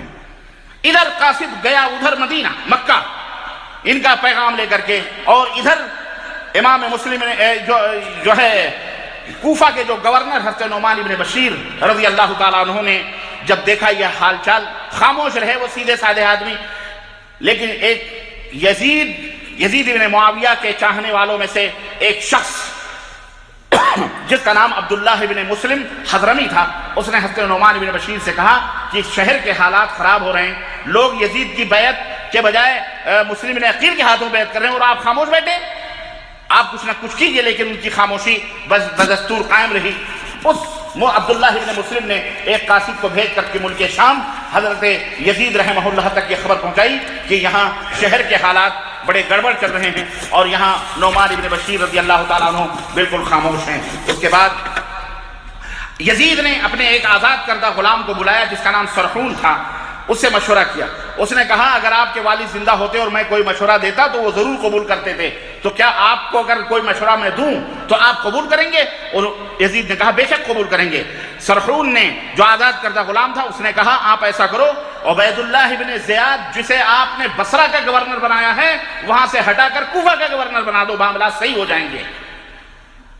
ادھر قاصد گیا ادھر مدینہ مکہ ان کا پیغام لے کر کے، اور ادھر امام مسلم جو ہے کوفہ کے جو گورنر حضرت نعمان بن بشیر رضی اللہ تعالیٰ عنہ نے جب دیکھا یہ حال چال، خاموش رہے وہ سیدھے سادے آدمی، لیکن ایک یزید بن معاویہ کے چاہنے والوں میں سے ایک شخص جس کا نام عبداللہ بن مسلم حضرمی تھا، اس نے حضرت نعمان بن بشیر سے کہا کہ شہر کے حالات خراب ہو رہے ہیں، لوگ یزید کی بیعت کے بجائے مسلم بن عقیل کے ہاتھوں بیعت کر رہے ہیں اور آپ خاموش بیٹھے، آپ کچھ نہ کچھ کیجئے۔ لیکن ان کی خاموشی بدستور قائم رہی۔ اس عبداللہ بن مسلم نے ایک قاصد کو بھیج کر کے ملک شام حضرت یزید رحمہ اللہ تک یہ خبر پہنچائی کہ یہاں شہر کے حالات بڑے گڑبڑ چل رہے ہیں اور یہاں نعمان بن بشیر رضی اللہ تعالیٰ عنہ بالکل خاموش ہیں۔ اس کے بعد یزید نے اپنے ایک آزاد کردہ غلام کو بلایا جس کا نام سرحون تھا، اس سے مشورہ کیا۔ اس نے کہا اگر آپ کے والد زندہ ہوتے اور میں کوئی مشورہ دیتا تو وہ ضرور قبول کرتے تھے، تو کیا آپ کو اگر کوئی مشورہ میں دوں تو آپ قبول کریں گے؟ اور یزید نے کہا بے شک قبول کریں گے۔ سرحون نے جو آزاد کردہ غلام تھا اس نے کہا آپ ایسا کرو، عبید اللہ بن زیاد جسے آپ نے بصرہ کا گورنر بنایا ہے وہاں سے ہٹا کر کوفہ کا گورنر بنا دو، معاملات صحیح ہو جائیں گے۔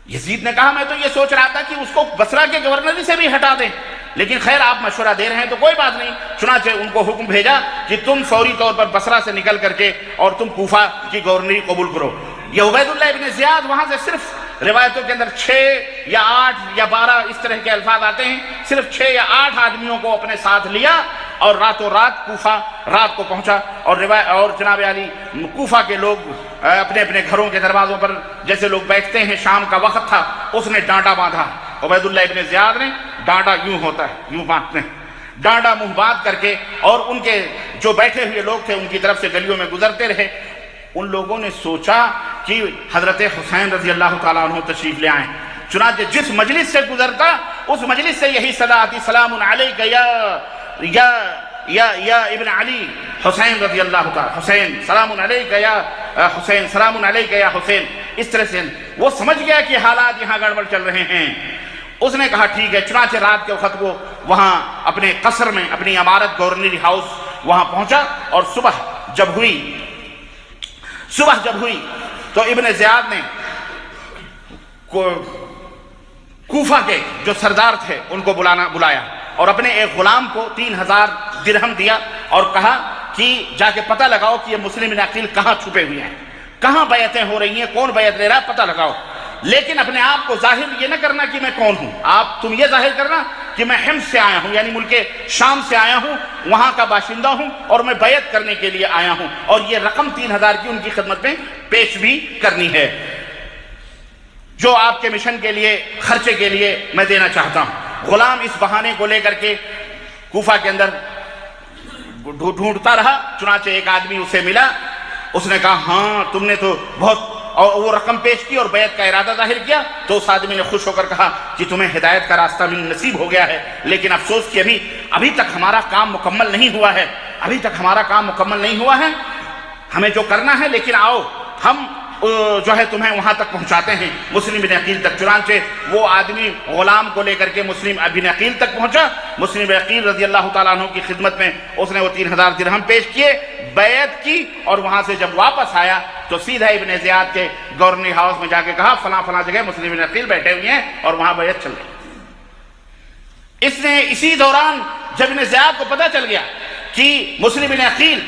یزید نے کہا میں تو یہ سوچ رہا تھا کہ اس کو بصرہ کے گورنر سے بھی ہٹا دیں، لیکن خیر آپ مشورہ دے رہے ہیں تو کوئی بات نہیں۔ چنانچہ ان کو حکم بھیجا کہ تم فوری طور پر بصرہ سے نکل کر کے اور تم کوفہ کی گورنری قبول کرو۔ یہ عبید اللہ ابن زیاد وہاں سے صرف روایتوں کے اندر 6 یا 8 یا 12 اس طرح کے الفاظ آتے ہیں، صرف 6 یا 8 آدمیوں کو اپنے ساتھ لیا اور راتوں رات کوفہ رات کو پہنچا، اور جناب علی کوفہ کے لوگ اپنے اپنے گھروں کے دروازوں پر جیسے لوگ بیٹھتے ہیں، شام کا وقت تھا، اس نے ڈانٹا باندھا، عبید اللہ ابن زیاد نے ڈانٹا یوں ہوتا ہے یوں باندھتے ہیں، ڈانٹا منہ باندھ کر کے، اور ان کے جو بیٹھے ہوئے لوگ تھے ان کی طرف سے گلیوں میں گزرتے رہے۔ ان لوگوں نے سوچا کہ حضرت حسین رضی اللہ تعالیٰ عنہ تشریف لے آئیں، چنانچہ جس مجلس سے گزرتا اس مجلس سے یہی صدا آتی سلام علیک یا ابن علی حسین رضی اللہ تعالیٰ، حسین سلام علیک یا حسین، سلام علیک یا حسین۔ اس طرح سے وہ سمجھ گیا کہ حالات یہاں گڑبڑ چل رہے ہیں۔ اس نے کہا ٹھیک ہے، چنانچہ رات کے وقت وہ وہاں اپنے قصر میں اپنی عمارت گورنری ہاؤس وہاں پہنچا، اور صبح جب ہوئی تو ابن زیاد نے کوفہ کے جو سردار تھے ان کو بلایا اور اپنے ایک غلام کو 3000 درہم دیا اور کہا کہ جا کے پتہ لگاؤ کہ یہ مسلم بن عقیل کہاں چھپے ہوئے ہیں، کہاں بیعتیں ہو رہی ہیں، کون بیعت لے رہا ہے، پتہ لگاؤ، لیکن اپنے آپ کو ظاہر یہ نہ کرنا کہ میں کون ہوں، تم یہ ظاہر کرنا کہ میں حمص سے آیا ہوں، یعنی ملک شام سے آیا ہوں، وہاں کا باشندہ ہوں اور میں بیعت کرنے کے لیے آیا ہوں، اور یہ رقم 3000 کی ان کی خدمت میں پیش بھی کرنی ہے جو آپ کے مشن کے لیے خرچے کے لیے میں دینا چاہتا ہوں۔ غلام اس بہانے کو لے کر کے کوفہ کے اندر ڈھونڈتا رہا، چنانچہ ایک آدمی اسے ملا، اس نے کہا ہاں تم نے تو بہت، اور وہ رقم پیش کی اور بیعت کا ارادہ ظاہر کیا، تو اس آدمی نے خوش ہو کر کہا کہ تمہیں ہدایت کا راستہ بھی نصیب ہو گیا ہے، لیکن افسوس کہ ابھی تک ہمارا کام مکمل نہیں ہوا ہے، ہمیں جو کرنا ہے، لیکن آؤ ہم جو ہے تمہیں وہاں تک پہنچاتے ہیں، مسلم بن عقیل تک۔ چنانچہ وہ آدمی غلام کو لے کر کے مسلم بن عقیل تک پہنچا۔ مسلم بن عقیل رضی اللہ تعالیٰ عنہ کی خدمت میں اس نے وہ 3000 درہم پیش کیے، بیعت کی، اور وہاں سے جب واپس آیا تو سیدھا ابن زیاد کے گورنر ہاؤس میں جا کے کہا فلاں فلاں جگہ مسلم بن عقیل بیٹھے ہوئے ہیں اور وہاں بیعت چل رہی۔ اس نے اسی دوران جب ابن زیاد کو پتہ چل گیا کہ مسلم بن عقیل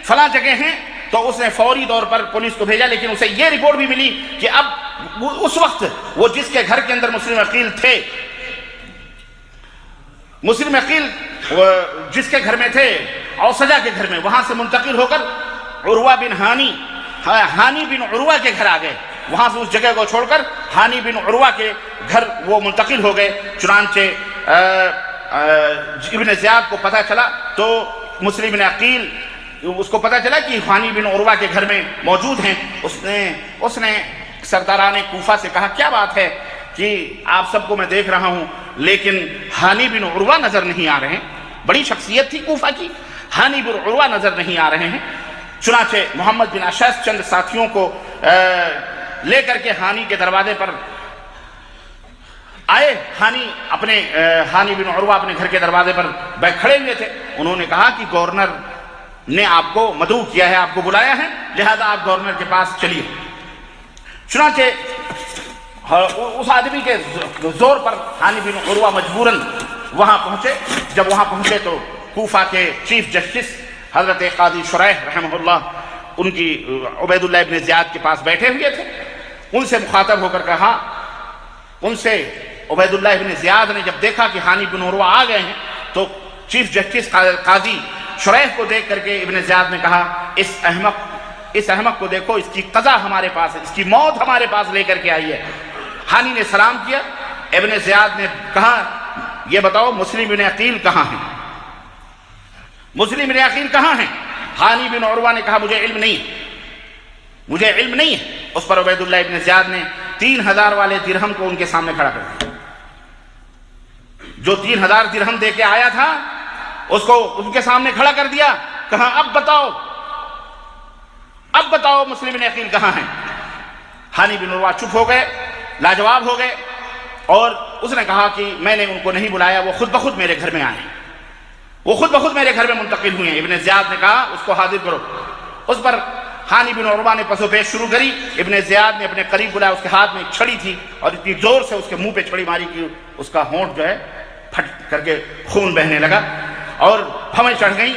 فلاں جگہ ہیں، تو اس نے فوری طور پر پولیس کو بھیجا، لیکن اسے یہ رپورٹ بھی ملی کہ اب اس وقت وہ جس کے گھر کے اندر مسلم عقیل تھے، مسلم عقیل جس کے گھر میں تھے اوسجا کے گھر میں، وہاں سے منتقل ہو کر عروہ بن ہانی بن عروہ کے گھر آ گئے۔ وہاں سے اس جگہ کو چھوڑ کر ہانی بن عروہ کے گھر وہ منتقل ہو گئے۔ چنانچہ ابن زیاد کو پتہ چلا تو مسلم بن عقیل اس کو پتہ چلا کہ ہانی بن عروہ کے گھر میں موجود ہیں۔ اس نے سرداران کوفہ سے کہا کیا بات ہے کہ آپ سب کو میں دیکھ رہا ہوں لیکن ہانی بن عروہ نظر نہیں آ رہے ہیں، بڑی شخصیت تھی کوفہ کی، ہانی بن عروہ نظر نہیں آ رہے ہیں۔ چنانچہ محمد بن اشعث چند ساتھیوں کو لے کر کے ہانی کے دروازے پر آئے۔ ہانی بن عروہ اپنے گھر کے دروازے پر کھڑے ہوئے تھے۔ انہوں نے کہا کہ گورنر نے آپ کو مدعو کیا ہے، آپ کو بلایا ہے، لہذا آپ گورنر کے پاس چلیے۔ چنانچہ اس آدمی کے زور پر ہانی بن عروہ مجبوراً وہاں پہنچے۔ جب وہاں پہنچے تو کوفہ کے چیف جسٹس حضرت قاضی شریح رحمہ اللہ ان کی عبید اللہ ابن زیاد کے پاس بیٹھے ہوئے تھے۔ ان سے مخاطب ہو کر کہا، ان سے عبید اللہ ابن زیاد نے جب دیکھا کہ ہانی بن عروہ آ گئے ہیں تو چیف جسٹس قاضی شریح کو دیکھ کر کے ابن زیاد نے کہا اس احمق کو دیکھو، اس کی قضا ہمارے پاس ہے، اس کی موت ہمارے پاس لے کر کے آئی ہے۔ ہانی نے سلام کیا۔ ابن زیاد نے کہا یہ بتاؤ مسلم بن عقیل کہاں ہیں؟ مسلم بن عقیل کہاں ہیں؟ ہانی بن عروہ نے کہا مجھے علم نہیں ہے۔ اس پر عبید اللہ ابن زیاد نے 3000 والے درہم کو ان کے سامنے کھڑا کر دیا۔ جو 3000 درہم دے کے آیا تھا اس کو ان کے سامنے کھڑا کر دیا۔ کہا اب بتاؤ مسلم بن عقیل کہاں ہیں؟ ہانی بن عروہ چپ ہو گئے، لاجواب ہو گئے، اور اس نے کہا کہ میں نے ان کو نہیں بلایا، وہ خود بخود میرے گھر میں آئے ہیں، وہ خود بخود میرے گھر میں منتقل ہوئے ہیں۔ ابن زیاد نے کہا اس کو حاضر کرو۔ اس پر ہانی بن عروہ نے پسو پیش شروع کری۔ ابن زیاد نے اپنے قریب بلایا، اس کے ہاتھ میں ایک چھڑی تھی اور اتنی زور سے اس کے منہ پہ چھڑی ماری کہ اس کا ہونٹ جو ہے پھٹ کر کے خون بہنے لگا اور بھویں چڑھ گئیں۔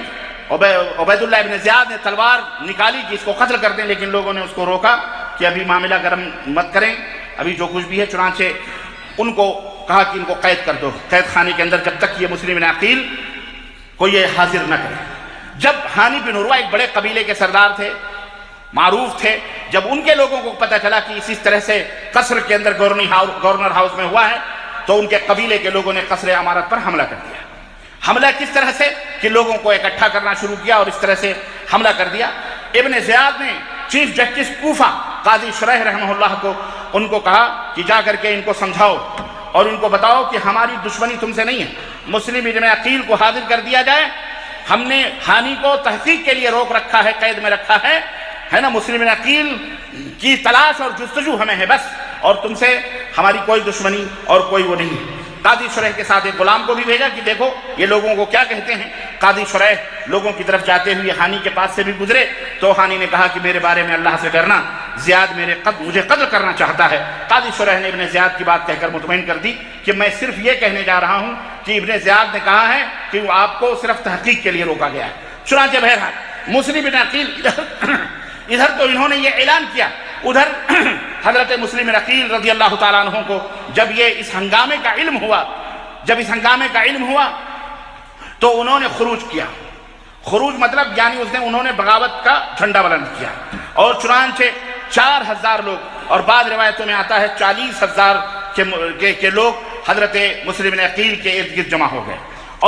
عبید اللہ ابن زیاد نے تلوار نکالی کہ اس کو قتل کر دیں، لیکن لوگوں نے اس کو روکا کہ ابھی معاملہ گرم مت کریں، ابھی جو کچھ بھی ہے۔ چنانچہ ان کو کہا کہ ان کو قید کر دو قید خانے کے اندر، جب تک یہ مسلم بن عقیل کو یہ حاضر نہ کرے۔ جب ہانی بن عروہ ایک بڑے قبیلے کے سردار تھے، معروف تھے، جب ان کے لوگوں کو پتہ چلا کہ اس طرح سے قصر کے اندر گورنر ہاؤس میں ہوا ہے تو ان کے قبیلے کے لوگوں نے قصر عمارت پر حملہ کر دیا۔ حملہ کس طرح سے کہ لوگوں کو اکٹھا کرنا شروع کیا اور اس طرح سے حملہ کر دیا۔ ابن زیاد نے چیف جسٹس کوفہ قاضی شریح رحمہ اللہ کو ان کو کہا کہ جا کر کے ان کو سمجھاؤ اور ان کو بتاؤ کہ ہماری دشمنی تم سے نہیں ہے، مسلم بن عقیل کو حاضر کر دیا جائے، ہم نے ہانی کو تحقیق کے لیے روک رکھا ہے، قید میں رکھا ہے نا، مسلم بن عقیل کی تلاش اور جستجو ہمیں ہے بس، اور تم سے ہماری کوئی دشمنی اور کوئی وہ نہیں ہے۔ قاضی شریح کے ساتھ ایک غلام کو بھی بھیجا کہ دیکھو یہ لوگوں کو کیا کہتے ہیں۔ قاضی شریح لوگوں کی طرف جاتے ہوئے ہانی کے پاس سے بھی گزرے تو ہانی نے کہا کہ میرے بارے میں اللہ سے ڈرنا، زیاد مجھے قتل کرنا چاہتا ہے۔ قاضی شریح نے ابن زیاد کی بات کہہ کر مطمئن کر دی کہ میں صرف یہ کہنے جا رہا ہوں کہ ابن زیاد نے کہا ہے کہ آپ کو صرف تحقیق کے لیے روکا گیا ہے۔ چنانچہ بہرحال مسلم بن عقیل ادھر تو انہوں نے یہ اعلان کیا، ادھر حضرت مسلم بن عقیل رضی اللہ تعالیٰ عنہ کو جب اس ہنگامے کا علم ہوا تو انہوں نے خروج کیا۔ خروج مطلب یعنی انہوں نے بغاوت کا جھنڈا بلند کیا، اور چنانچہ 4000 لوگ، اور بعض روایتوں میں آتا ہے 40,000 کے لوگ حضرت مسلم بن عقیل کے ارد گرد جمع ہو گئے،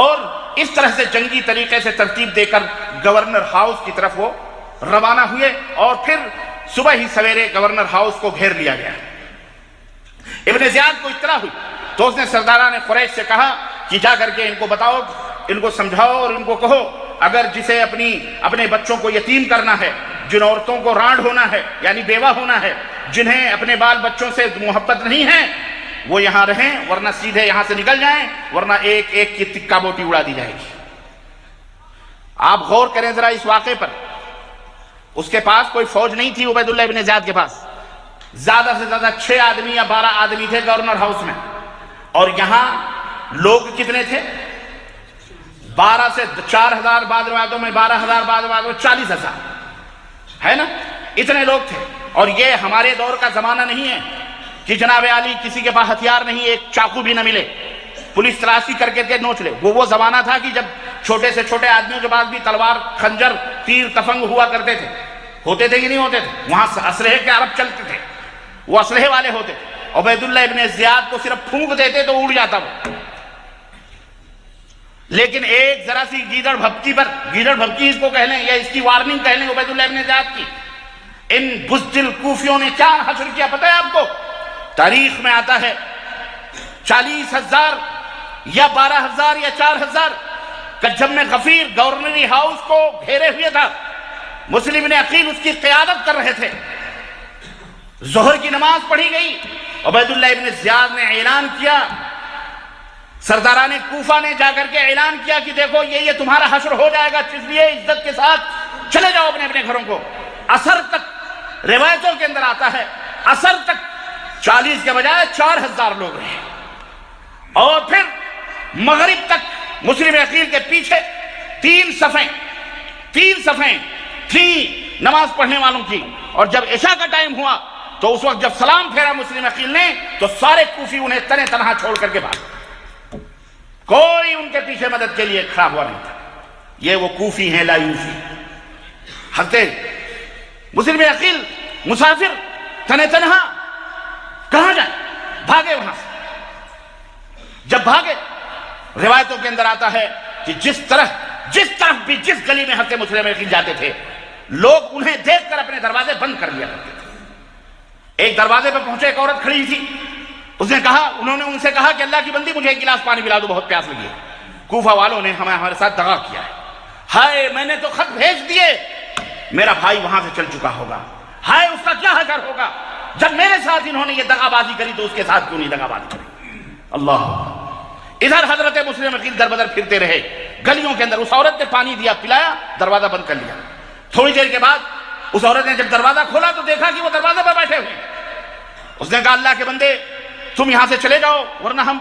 اور اس طرح سے جنگی طریقے سے ترتیب دے کر گورنر ہاؤس کی طرف وہ روانہ ہوئے، اور پھر صبح ہی سویرے گورنر ہاؤس کو گھیر لیا گیا۔ ابن زیاد کو اطلاع ہوئی تو اس نے سرداران قریش سے کہا کہ جا کر کے ان کو بتاؤ، ان کو سمجھاؤ اور ان کو کہو اگر جسے اپنے بچوں کو یتیم کرنا ہے، جن عورتوں کو رانڈ ہونا ہے یعنی بیوہ ہونا ہے، جنہیں اپنے بال بچوں سے محبت نہیں ہے، وہ یہاں رہیں، ورنہ سیدھے یہاں سے نکل جائیں، ورنہ ایک ایک کی تکہ بوٹی اڑا دی جائے گی۔ آپ غور کریں ذرا اس واقعے پر۔ اس کے پاس کوئی فوج نہیں تھی عبید اللہ ابن زیاد کے پاس، زیادہ سے زیادہ 6 آدمی یا 12 آدمی تھے گورنر ہاؤس میں، اور یہاں لوگ کتنے تھے؟ 12 سے 4000، بعض روایتوں میں 12000، بعض روایتوں میں 40000 ہے نا، اتنے لوگ تھے۔ اور یہ ہمارے دور کا زمانہ نہیں ہے کہ جناب عالی کسی کے پاس ہتھیار نہیں، ایک چاقو بھی نہ ملے، پولیس تلاشی کر کے نوچ لے۔ وہ زمانہ تھا کہ جب چھوٹے سے چھوٹے آدمیوں کے پاس بھی تلوار، خنجر، تیر، تفنگ ہوا کرتے تھے، ہوتے تھے کہ نہیں ہوتے تھے؟ وہاں اسلحے کے عرب چلتے تھے، وہ اسلحے والے ہوتے تھے۔ عبید اللہ ابن زیاد کو صرف پھونک دیتے تو اڑ جاتا وہ، لیکن ایک ذرا سی گیدڑ بھبکی پر، گیدڑ بھبکی اس کو کہہ لیں یا اس کی وارننگ کہہ لیں عبید اللہ ابن زیاد کی، ان بزدل کوفیوں نے کیا حشر کیا پتہ ہے آپ کو؟ تاریخ میں آتا ہے 40,000 یا 12,000 یا 4,000 کجھم میں غفیر گورنری ہاؤس کو گھیرے ہوئے تھا، مسلم بن عقیل اس کی قیادت کر رہے تھے۔ ظہر کی نماز پڑھی گئی، عبید اللہ ابن زیاد نے اعلان کیا، سرداران کوفہ نے جا کر کے اعلان کیا کہ دیکھو یہ تمہارا حشر ہو جائے گا، اس لیے عزت کے ساتھ چلے جاؤ اپنے اپنے گھروں کو۔ عصر تک روایتوں کے اندر آتا ہے، عصر تک 40 کے بجائے 4000 لوگ رہے، اور پھر مغرب تک مسلم عقیل کے پیچھے 3 صفیں تھیں نماز پڑھنے والوں کی۔ اور جب عشاء کا ٹائم ہوا تو اس وقت جب سلام پھیرا مسلم عقیل نے تو سارے کوفی انہیں تنے تنہا چھوڑ کر کے بھاگ، کوئی ان کے پیچھے مدد کے لیے کھڑا ہوا نہیں تھا۔ یہ وہ کوفی ہیں لا یوفی۔ حضرت مسلم عقیل مسافر تنے تنہا کہاں جائیں؟ بھاگے وہاں سے۔ جب بھاگے، روایتوں کے اندر آتا ہے کہ جس طرف بھی جس گلی میں حضرت مسلم عقیل جاتے تھے، لوگ انہیں دیکھ کر اپنے دروازے بند کر لیا کرتے تھے۔ ایک دروازے پہ پہنچے، ایک عورت کھڑی تھی، انہوں نے ان سے کہا کہ اللہ کی بندی مجھے ایک گلاس پانی پلا دو، بہت پیاس لگی ہے، کوفہ والوں نے ہمارے ساتھ دغا کیا ہے، ہائے میں نے تو خط بھیج دیے، میرا بھائی وہاں سے چل چکا ہوگا، ہائے اس کا کیا حشر ہوگا، جب میرے ساتھ انہوں نے یہ دغا بازی کری تو اس کے ساتھ کیوں نہیں دغا بازی کری۔ اللہ ادھر حضرت مسلم عقیل در بدر پھرتے رہے گلیوں کے اندر، اس عورت نے پانی دیا، پلایا، دروازہ بند کر لیا۔ تھوڑی دیر کے بعد اس عورت نے جب دروازہ کھولا تو دیکھا کہ وہ دروازے پر بیٹھے ہوئے۔ اس نے کہا اللہ کے بندے تم یہاں سے چلے جاؤ ورنہ ہم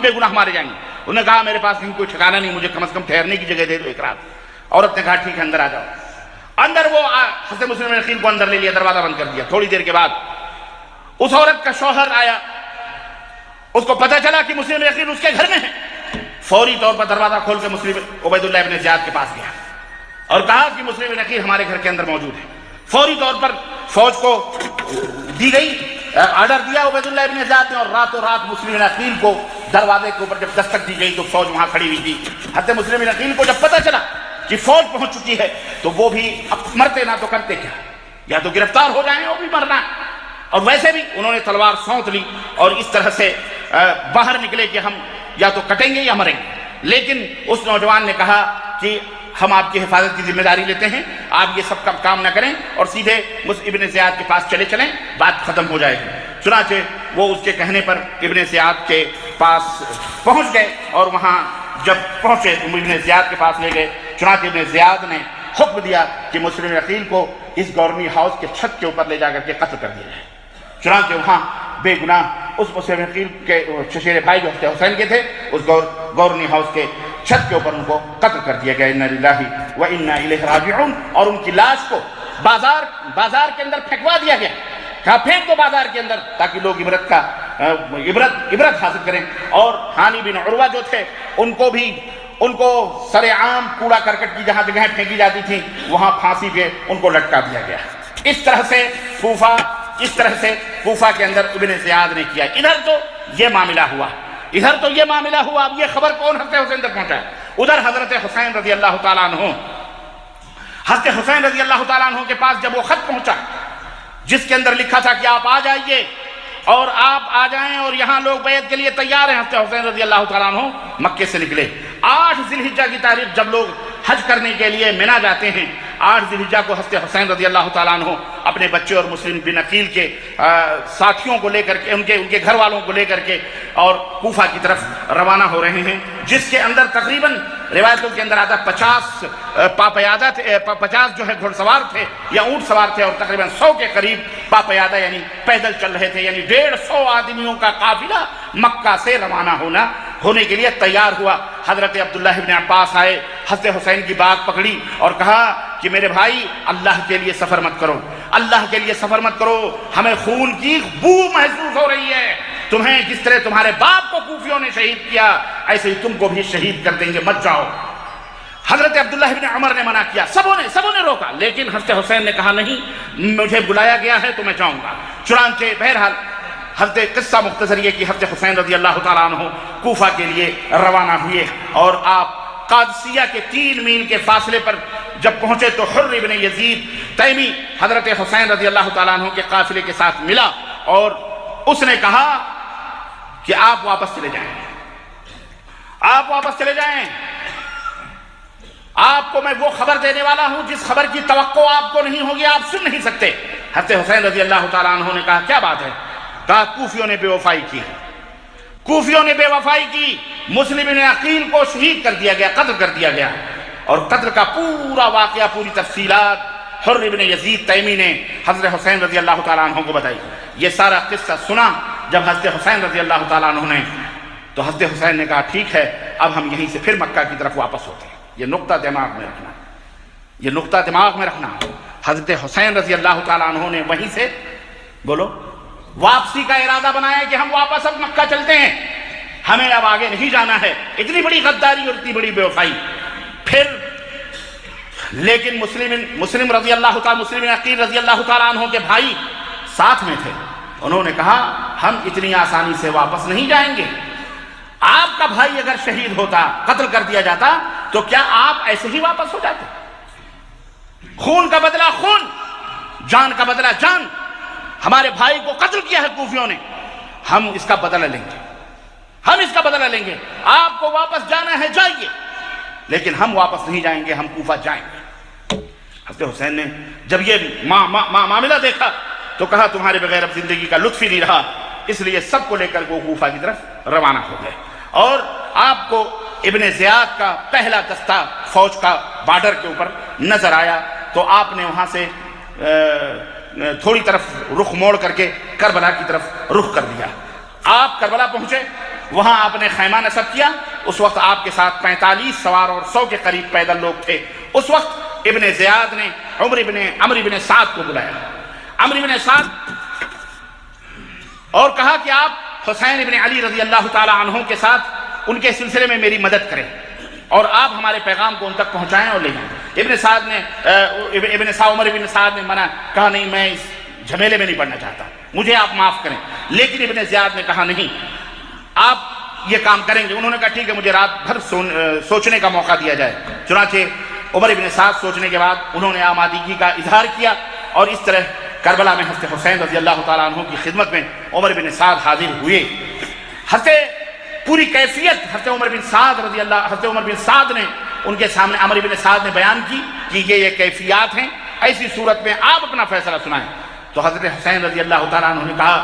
بے گناہ مارے جائیں گے۔ انہوں نے کہا میرے پاس کہیں کوئی ٹھکانہ نہیں، مجھے کم از کم ٹھہرنے کی جگہ دے دو ایک رات۔ عورت نے کہا ٹھیک ہے اندر آ جاؤ۔ اندر وہ حضرت مسلم عقیل کو اندر لے لیا، دروازہ بند کر دیا۔ تھوڑی دیر کے بعد اس عورت کا شوہر آیا، اس کو پتہ چلا کہ مسلم عقیل اس کے گھر میں ہے، فوری طور پر دروازہ کھول کے مسلم عبید اللہ ابن زیاد کے پاس گیا اور کہا کہ مسلم عقیل ہمارے گھر کے اندر موجود ہے۔ فوری طور پر فوج کو دی گئی، آرڈر دیا عبید اللہ ابن زیاد نے، اور راتوں رات مسلم عقیل کو دروازے کے اوپر جب دستک دی گئی تو فوج وہاں کھڑی ہوئی تھی۔ حضرت مسلم عقیل کو جب پتہ چلا کہ فوج پہنچ چکی ہے تو وہ بھی اب مرتے نہ تو کرتے کیا، یا تو گرفتار ہو جائیں وہ بھی مرنا، اور ویسے بھی انہوں نے تلوار سونت لی اور اس طرح سے باہر نکلے کہ ہم یا تو کٹیں گے یا مریں گے۔ لیکن اس نوجوان نے کہا کہ ہم آپ کی حفاظت کی ذمہ داری لیتے ہیں، آپ یہ سب کا کام نہ کریں اور سیدھے ابن زیاد کے پاس چلیں، بات ختم ہو جائے گی۔ چنانچہ وہ اس کے کہنے پر ابن زیاد کے پاس پہنچ گئے، اور وہاں جب پہنچے تو ابن زیاد کے پاس لے گئے۔ چنانچہ ابن زیاد نے حکم دیا کہ مسلم عقیل کو اس گورنری ہاؤس کے چھت کے اوپر لے جا کر کے قتل کر دیا جائے۔ چنانچہ وہاں بے گناہ اس مسلم عقیل کے چچیرے بھائی جو حسین کے تھے، اس گورنری ہاؤس کے چھت کے اوپر ان کو قتل کر دیا گیا۔ انا للہ و انا الیہ راجعون۔ اور ان کی لاش کو بازار کے اندر پھینکوا دیا گیا، کہا پھینک دو بازار کے اندر تاکہ لوگ عبرت حاصل کریں۔ اور ہانی بن عروہ جو تھے ان کو سر عام کوڑا کرکٹ کی جہاں جگہیں پھینکی جاتی تھیں وہاں پھانسی پہ ان کو لٹکا دیا گیا۔ اس طرح سے کوفہ کے اندر ابن زیاد نے کیا۔ ادھر تو یہ معاملہ ہوا، اب یہ خبر کون حضرت حسین تک پہنچا ہے؟ ادھر حضرت حسین رضی اللہ تعالیٰ عنہ کے پاس جب وہ خط پہنچا جس کے اندر لکھا تھا کہ آپ آ جائیے اور آپ آ جائیں اور یہاں لوگ بیعت کے لیے تیار ہیں، حضرت حسین رضی اللہ تعالیٰ عنہ مکے سے نکلے۔ 8 ذی الحجہ کی تاریخ جب لوگ حج کرنے کے لیے منا جاتے ہیں، 8 ذی الحجہ کو حضرت حسین رضی اللہ تعالیٰ عنہ اپنے بچے اور مسلم بن عقیل کے ساتھیوں کو لے کر کے، ان کے گھر والوں کو لے کر کے اور کوفہ کی طرف روانہ ہو رہے ہیں، جس کے اندر تقریباً روایتوں کے اندر آتا 50 پاپیادہ تھے، 50 جو ہے گھڑ سوار تھے یا اونٹ سوار تھے، اور تقریباً 100 کے قریب پاپیادہ یعنی پیدل چل رہے تھے، یعنی 150 آدمیوں کا قافلہ مکہ سے روانہ ہونے کے لیے تیار ہوا۔ حضرت عبداللہ ابن عباس آئے، حضرت حسین کی بات پکڑی اور کہا کہ میرے بھائی اللہ کے لیے سفر مت کرو، اللہ کے لیے سفر مت کرو، ہمیں خون کی بو محسوس ہو رہی ہے، تمہیں جس طرح تمہارے باپ کو کوفیوں نے شہید کیا ایسے ہی تم کو بھی شہید کر دیں گے، مت جاؤ۔ حضرت عبداللہ ابن عمر نے منع کیا، سبوں نے روکا، لیکن حضرت حسین نے کہا نہیں، مجھے بلایا گیا ہے تو میں جاؤں گا۔ چنانچہ بہرحال حضرت قصہ مختصر یہ کہ حضرت حسین رضی اللہ تعالیٰ عنہ کوفہ کے لیے روانہ ہوئے، اور آپ قادسیہ کے 3 میل کے فاصلے پر جب پہنچے تو حر ابن یزید تیمی حضرت حسین رضی اللہ تعالیٰ عنہ کے قافلے کے ساتھ ملا، اور اس نے کہا کہ آپ واپس چلے جائیں، آپ واپس چلے جائیں، آپ کو میں وہ خبر دینے والا ہوں جس خبر کی توقع آپ کو نہیں ہوگی، آپ سن نہیں سکتے۔ حضرت حسین رضی اللہ تعالیٰ عنہ نے کہا کیا بات ہے؟ کہا کوفیوں نے بے وفائی کی، کوفیوں نے بے وفائی کی، مسلم بن عقیل کو شہید کر دیا گیا، قتل کر دیا گیا، اور قتل کا پورا واقعہ، پوری تفصیلات حر ابن یزید تیمی نے حضرت حسین رضی اللہ تعالیٰ عنہ کو بتائی۔ یہ سارا قصہ سنا جب حضرت حسین رضی اللہ تعالیٰ عنہ نے، تو حضرت حسین نے کہا ٹھیک ہے اب ہم یہیں سے پھر مکہ کی طرف واپس ہوتے ہیں۔ یہ نقطہ دماغ میں رکھنا، یہ نقطہ دماغ میں رکھنا۔ حضرت حسین رضی اللہ تعالیٰ عنہ نے وہیں سے بولو واپسی کا ارادہ بنایا کہ ہم واپس اب مکہ چلتے ہیں، ہمیں اب آگے نہیں جانا ہے۔ اتنی بڑی غداری اور اتنی بڑی بے وفائی۔ پھر لیکن مسلم رضی اللہ تعالیٰ، مسلم عقیل رضی اللہ تعالیٰ عنہ کے بھائی ساتھ میں تھے، انہوں نے کہا ہم اتنی آسانی سے واپس نہیں جائیں گے، آپ کا بھائی اگر شہید ہوتا، قتل کر دیا جاتا تو کیا آپ ایسے ہی واپس ہو جاتے؟ خون کا بدلہ خون، جان کا بدلہ جان، ہمارے بھائی کو قتل کیا ہے کوفیوں نے، ہم اس کا بدلہ لیں گے، ہم اس کا بدلہ لیں گے، آپ کو واپس جانا ہے جائیے، لیکن ہم واپس نہیں جائیں گے، ہم کوفہ جائیں گے۔ حضرت حسین نے جب یہ معاملہ دیکھا تو کہا تمہارے بغیر اب زندگی کا لطف ہی نہیں رہا، اس لیے سب کو لے کر وہ کوفہ کی طرف روانہ ہو گئے، اور آپ کو ابن زیاد کا پہلا دستہ فوج کا بارڈر کے اوپر نظر آیا، تو آپ نے وہاں سے تھوڑی طرف رخ موڑ کر کے کربلا کی طرف رخ کر دیا۔ آپ کربلا پہنچے، وہاں آپ نے خیمہ نصب کیا، اس وقت آپ کے ساتھ 45 سوار اور 100 کے قریب پیدل لوگ تھے۔ اس وقت ابن زیاد نے عمرو بن سعد کو بلایا، عمرو بن سعد، اور کہا کہ آپ حسین ابن علی رضی اللہ تعالی عنہ کے ساتھ ان کے سلسلے میں میری مدد کریں، اور آپ ہمارے پیغام کو ان تک پہنچائیں اور لے جائیں۔ عمر ابن سعد نے منع، کہا نہیں میں اس جھمیلے میں نہیں پڑنا چاہتا، مجھے آپ معاف کریں، لیکن ابن زیاد نے کہا نہیں آپ یہ کام کریں گے۔ انہوں نے کہا ٹھیک ہے مجھے رات بھر سوچنے کا موقع دیا جائے۔ چنانچہ عمر ابن سعد سوچنے کے بعد انہوں نے آمادگی کا اظہار کیا، اور اس طرح کربلا میں حضرت حسین رضی اللہ تعالیٰ عنہ کی خدمت میں عمر بن سعد حاضر ہوئے۔ پوری کیفیت حضرت عمر بن سعد نے ان کے سامنے، عمر بن سعد نے بیان کی کہ یہ کیفیات ہیں، ایسی صورت میں آپ اپنا فیصلہ سنائیں۔ تو حضرت حسین رضی اللہ تعالیٰ عنہ نے کہا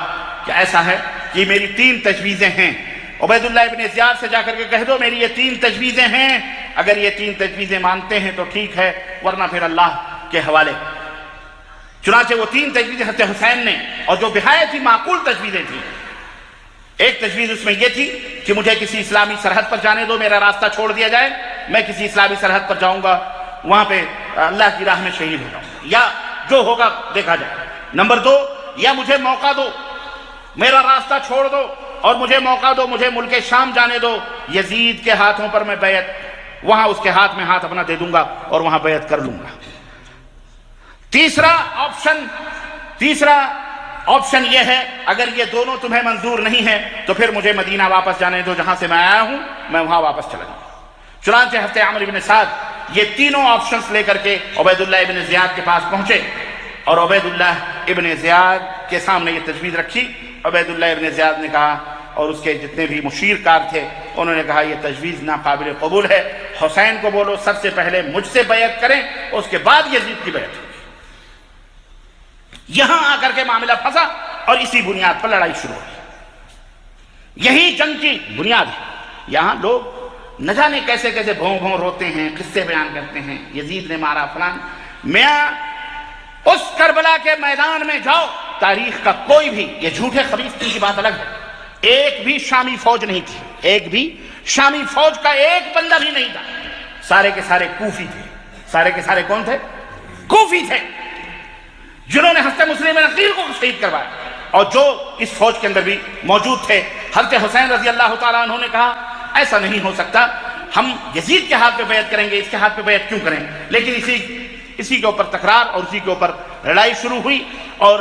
کہ ایسا ہے کہ میری 3 تجویزیں ہیں، عبید اللہ ابن زیاد سے جا کر کے کہہ دو میری یہ 3 تجویزیں ہیں، اگر یہ 3 تجویزیں مانتے ہیں تو ٹھیک ہے، ورنہ پھر اللہ کے حوالے۔ چنانچہ وہ 3 تجویزیں حضرت حسین نے، اور جو بہایت ہی معقول تجویزیں تھیں۔ ایک تجویز اس میں یہ تھی کہ مجھے کسی اسلامی سرحد پر جانے دو، میرا راستہ چھوڑ دیا جائے، میں کسی اسلامی سرحد پر جاؤں گا، وہاں پہ اللہ کی راہ میں شہید ہو جاؤں گا، یا جو ہوگا دیکھا جائے۔ نمبر 2، یا مجھے موقع دو، میرا راستہ چھوڑ دو اور مجھے موقع دو، مجھے ملک شام جانے دو، یزید کے ہاتھوں پر میں بیعت، وہاں اس کے ہاتھ میں ہاتھ اپنا دے دوں گا اور وہاں بیعت کر لوں گا۔ تیسرا آپشن یہ ہے اگر یہ دونوں تمہیں منظور نہیں ہے تو پھر مجھے مدینہ واپس جانے دو، جہاں سے میں آیا ہوں میں وہاں واپس چلا جاؤں۔ چنانچہ حضرت عمرو بن سعد یہ تینوں آپشنز لے کر کے عبید اللہ ابن زیاد کے پاس پہنچے، اور عبید اللہ ابن زیاد کے سامنے یہ تجویز رکھی۔ عبید اللہ ابن زیاد نے کہا اور اس کے جتنے بھی مشیر کار تھے انہوں نے کہا یہ تجویز ناقابل قبول ہے، حسین کو بولو سب سے پہلے مجھ سے بیعت کریں، اس کے بعد یزید کی بیعت۔ یہاں آ کر کے معاملہ پھنسا اور اسی بنیاد پر لڑائی شروع ہوئی۔ یہی جنگ کی بنیاد ہے۔ یہاں لوگ نہ جانے کیسے کیسے بھون بھون روتے ہیں، قصے بیان کرتے ہیں، یزید نے مارا فلان۔ میاں اس کربلا کے میدان میں جاؤ، تاریخ کا کوئی بھی، یہ جھوٹے خبیث کی بات الگ ہے، ایک بھی شامی فوج نہیں تھی، ایک بھی شامی فوج کا ایک بندہ بھی نہیں تھا، سارے کے سارے کوفی تھے۔ سارے کے سارے کون تھے؟ کوفی تھے، جنہوں نے حضرت مسلم بن عقیل کو شہید کروایا، اور جو اس فوج کے اندر بھی موجود تھے۔ حضرت حسین رضی اللہ تعالیٰ عنہ نے کہا ایسا نہیں ہو سکتا، ہم یزید کے ہاتھ پہ بیعت کریں گے، اس کے ہاتھ پہ بیعت کیوں کریں؟ لیکن اسی کے اوپر تکرار اور اسی کے اوپر لڑائی شروع ہوئی، اور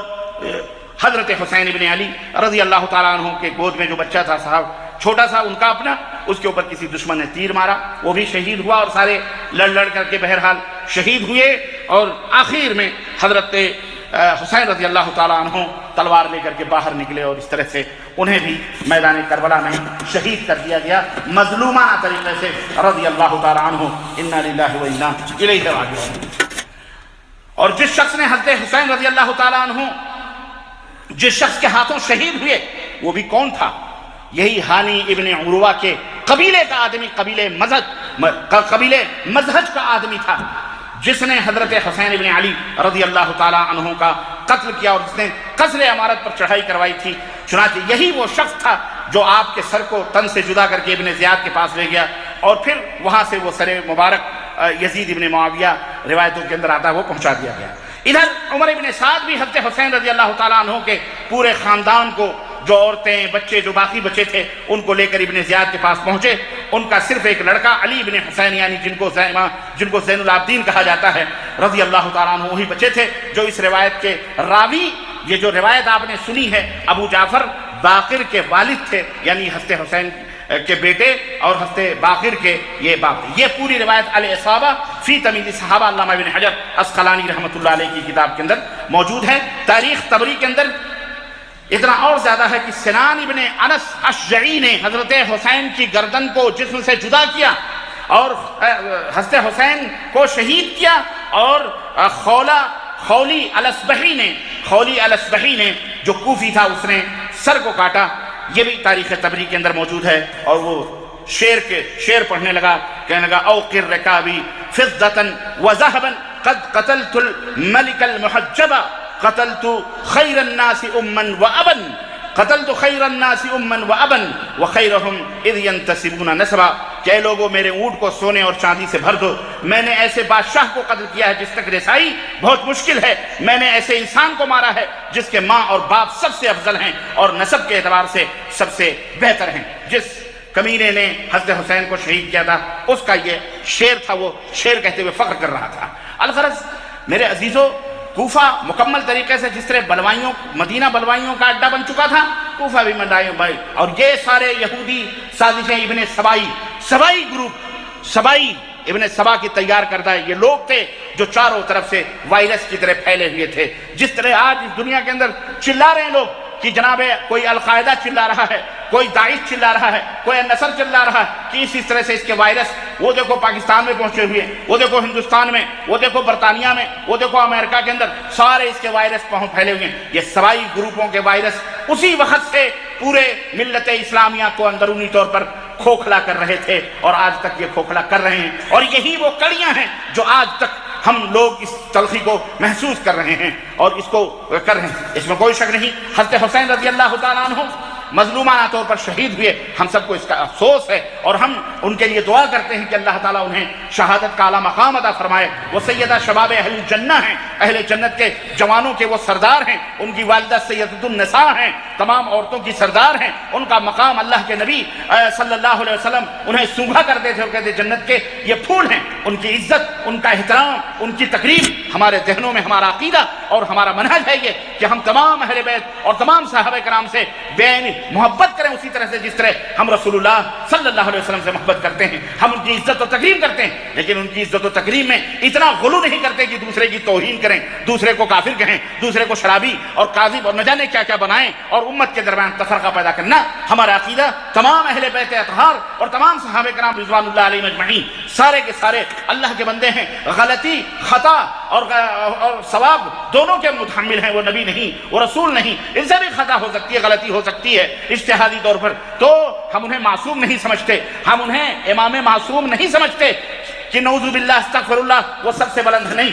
حضرت حسین ابن علی رضی اللہ تعالیٰ عنہ کے گود میں جو بچہ تھا صاحب چھوٹا سا ان کا اپنا، اس کے اوپر کسی دشمن نے تیر مارا، وہ بھی شہید ہوا، اور سارے لڑ کر کے بہرحال شہید ہوئے، اور آخر میں حضرت حسین رضی اللہ تعالیٰ عنہ تلوار لے کر کے باہر نکلے، اور اس طرح سے انہیں بھی میدان کربلا میں شہید کر دیا گیا مظلومانہ طریقے سے رضی اللہ تعالیٰ عنہ۔ انا للہ و انا الیہ راجعون۔ اور جس شخص نے حضرت حسین رضی اللہ تعالیٰ عنہ جس شخص کے ہاتھوں شہید ہوئے وہ بھی کون تھا؟ یہی ہانی ابن عروہ کے قبیلے کا آدمی، قبیلے مزہج کا آدمی تھا، جس نے حضرت حسین ابن علی رضی اللہ تعالیٰ عنہ کا قتل کیا، اور جس نے قصر عمارت پر چڑھائی کروائی تھی۔ چنانچہ یہی وہ شخص تھا جو آپ کے سر کو تن سے جدا کر کے ابن زیاد کے پاس لے گیا، اور پھر وہاں سے وہ سر مبارک یزید ابن معاویہ روایتوں کے اندر آتا ہے وہ پہنچا دیا گیا۔ ادھر عمر ابن سعد بھی حضرت حسین رضی اللہ تعالیٰ عنہ کے پورے خاندان کو، جو عورتیں بچے جو باقی بچے تھے ان کو لے کر ابن زیاد کے پاس پہنچے۔ ان کا صرف ایک لڑکا علی ابن حسین، یعنی جن کو زین العابدین کہا جاتا ہے، رضی اللہ تعالیٰ عنہ، وہی بچے تھے جو اس روایت کے راوی، یہ جو روایت آپ نے سنی ہے ابو جعفر باقر کے والد تھے، یعنی حضرت حسین کے بیٹے اور حضرت باقر کے یہ باپ تھے۔ یہ پوری روایت الاصابہ فی تمیز صحابہ علامہ ابن حجر اسقلانی رحمۃ اللہ علیہ کی کتاب کے اندر موجود ہے۔ تاریخ طبری کے اندر اتنا اور زیادہ ہے کہ سنان ابن انس اشجعی نے حضرت حسین کی گردن کو جسم سے جدا کیا اور حضرت حسین کو شہید کیا، اور خولی الاصبحی نے جو کوفی تھا اس نے سر کو کاٹا۔ یہ بھی تاریخ طبری کے اندر موجود ہے، اور وہ شعر پڑھنے لگا، کہنے لگا اوقر رکابی فضة وذهبا قد قتلت الملك المحجب قتلت خیر الناس اما وابا قتلت خیر الناس اما وابا وخیرهم اذ ينتسبون نسبا۔ کہ اے لوگوں میرے اونٹ کو سونے اور چاندی سے بھر دو، میں نے ایسے بادشاہ کو قتل کیا ہے جس تک رسائی بہت مشکل ہے، میں نے ایسے انسان کو مارا ہے جس کے ماں اور باپ سب سے افضل ہیں اور نسب کے اعتبار سے سب سے بہتر ہیں۔ جس کمینے نے حضرت حسین کو شہید کیا تھا اس کا یہ شعر تھا، وہ شعر کہتے ہوئے فخر کر رہا تھا۔ الغرض میرے عزیزو، کوفہ مکمل طریقے سے جس طرح مدینہ بلوائیوں کا اڈا بن چکا تھا، کوفہ بھی بھائی، اور یہ سارے یہودی سازشیں ابن سبائی گروپ، سبائی ابن سبا کی تیار کردہ یہ لوگ تھے جو چاروں طرف سے وائرس کی طرح پھیلے ہوئے تھے۔ جس طرح آج اس دنیا کے اندر چلا رہے ہیں لوگ کہ جناب کوئی القاعدہ چلا رہا ہے، کوئی داعش چلا رہا ہے، کوئی نصر چلا رہا ہے، کہ اس طرح سے اس کے وائرس وہ دیکھو پاکستان میں پہنچے ہوئے، وہ دیکھو ہندوستان میں، وہ دیکھو برطانیہ میں، وہ دیکھو امریکہ کے اندر، سارے اس کے وائرس پھیلے ہوئے ہیں۔ یہ سبائی گروپوں کے وائرس اسی وقت سے پورے ملت اسلامیہ کو اندرونی طور پر کھوکھلا کر رہے تھے، اور آج تک یہ کھوکھلا کر رہے ہیں، اور یہی وہ کڑیاں ہیں جو آج تک ہم لوگ اس تلخی کو محسوس کر رہے ہیں اور اس کو کر رہے ہیں۔ اس میں کوئی شک نہیں، حضرت حسین رضی اللہ تعالیٰ عنہ مظلومانہ طور پر شہید ہوئے، ہم سب کو اس کا افسوس ہے، اور ہم ان کے لیے دعا کرتے ہیں کہ اللہ تعالیٰ انہیں شہادت کا اعلیٰ مقام عطا فرمائے۔ وہ سیدہ شباب اہل الجنہ ہیں، اہل جنت کے جوانوں کے وہ سردار ہیں، ان کی والدہ سیدۃ النساء ہیں، تمام عورتوں کی سردار ہیں، ان کا مقام اللہ کے نبی صلی اللہ علیہ وسلم انہیں سونگھا کرتے تھے اور کہتے جنت کے یہ پھول ہیں۔ ان کی عزت، ان کا احترام، ان کی تقریب ہمارے ذہنوں میں ہمارا عقیدہ اور ہمارا منہج ہے یہ کہ ہم تمام اہل بیت اور تمام صحابہ کرام سے بے محبت محبت کریں اسی طرح سے جس طرح ہم رسول اللہ صلی اللہ علیہ وسلم سے محبت کرتے ہیں. ہم ان کی عزت و تکریم کرتے ہیں, لیکن ان کی عزت و تکریم میں اتنا غلو نہیں کرتے کہ دوسرے کی توہین کریں, دوسرے کو کافر کہیں, دوسرے کو شرابی اور کاذب اور نہ جانے کیا کیا بنائیں, اور امت کے درمیان تفرقہ پیدا کرنا ہمارا عقیدہ تمام اہل بیت اطہار اور تمام صحابہ کرام رضوان اللہ علیہم اجمعین سارے کے سارے اللہ کے بندے ہیں. غلطی, خطا اور ثواب دونوں کے متحمل ہیں. وہ نبی نہیں, وہ رسول نہیں, ان سے بھی خطا ہو سکتی ہے, غلطی ہو سکتی ہے اجتہادی طور پر. تو ہم انہیں معصوم نہیں سمجھتے, ہم انہیں امام معصوم نہیں سمجھتے کہ نعوذ باللہ استغفر اللہ وہ سب سے بلند نہیں,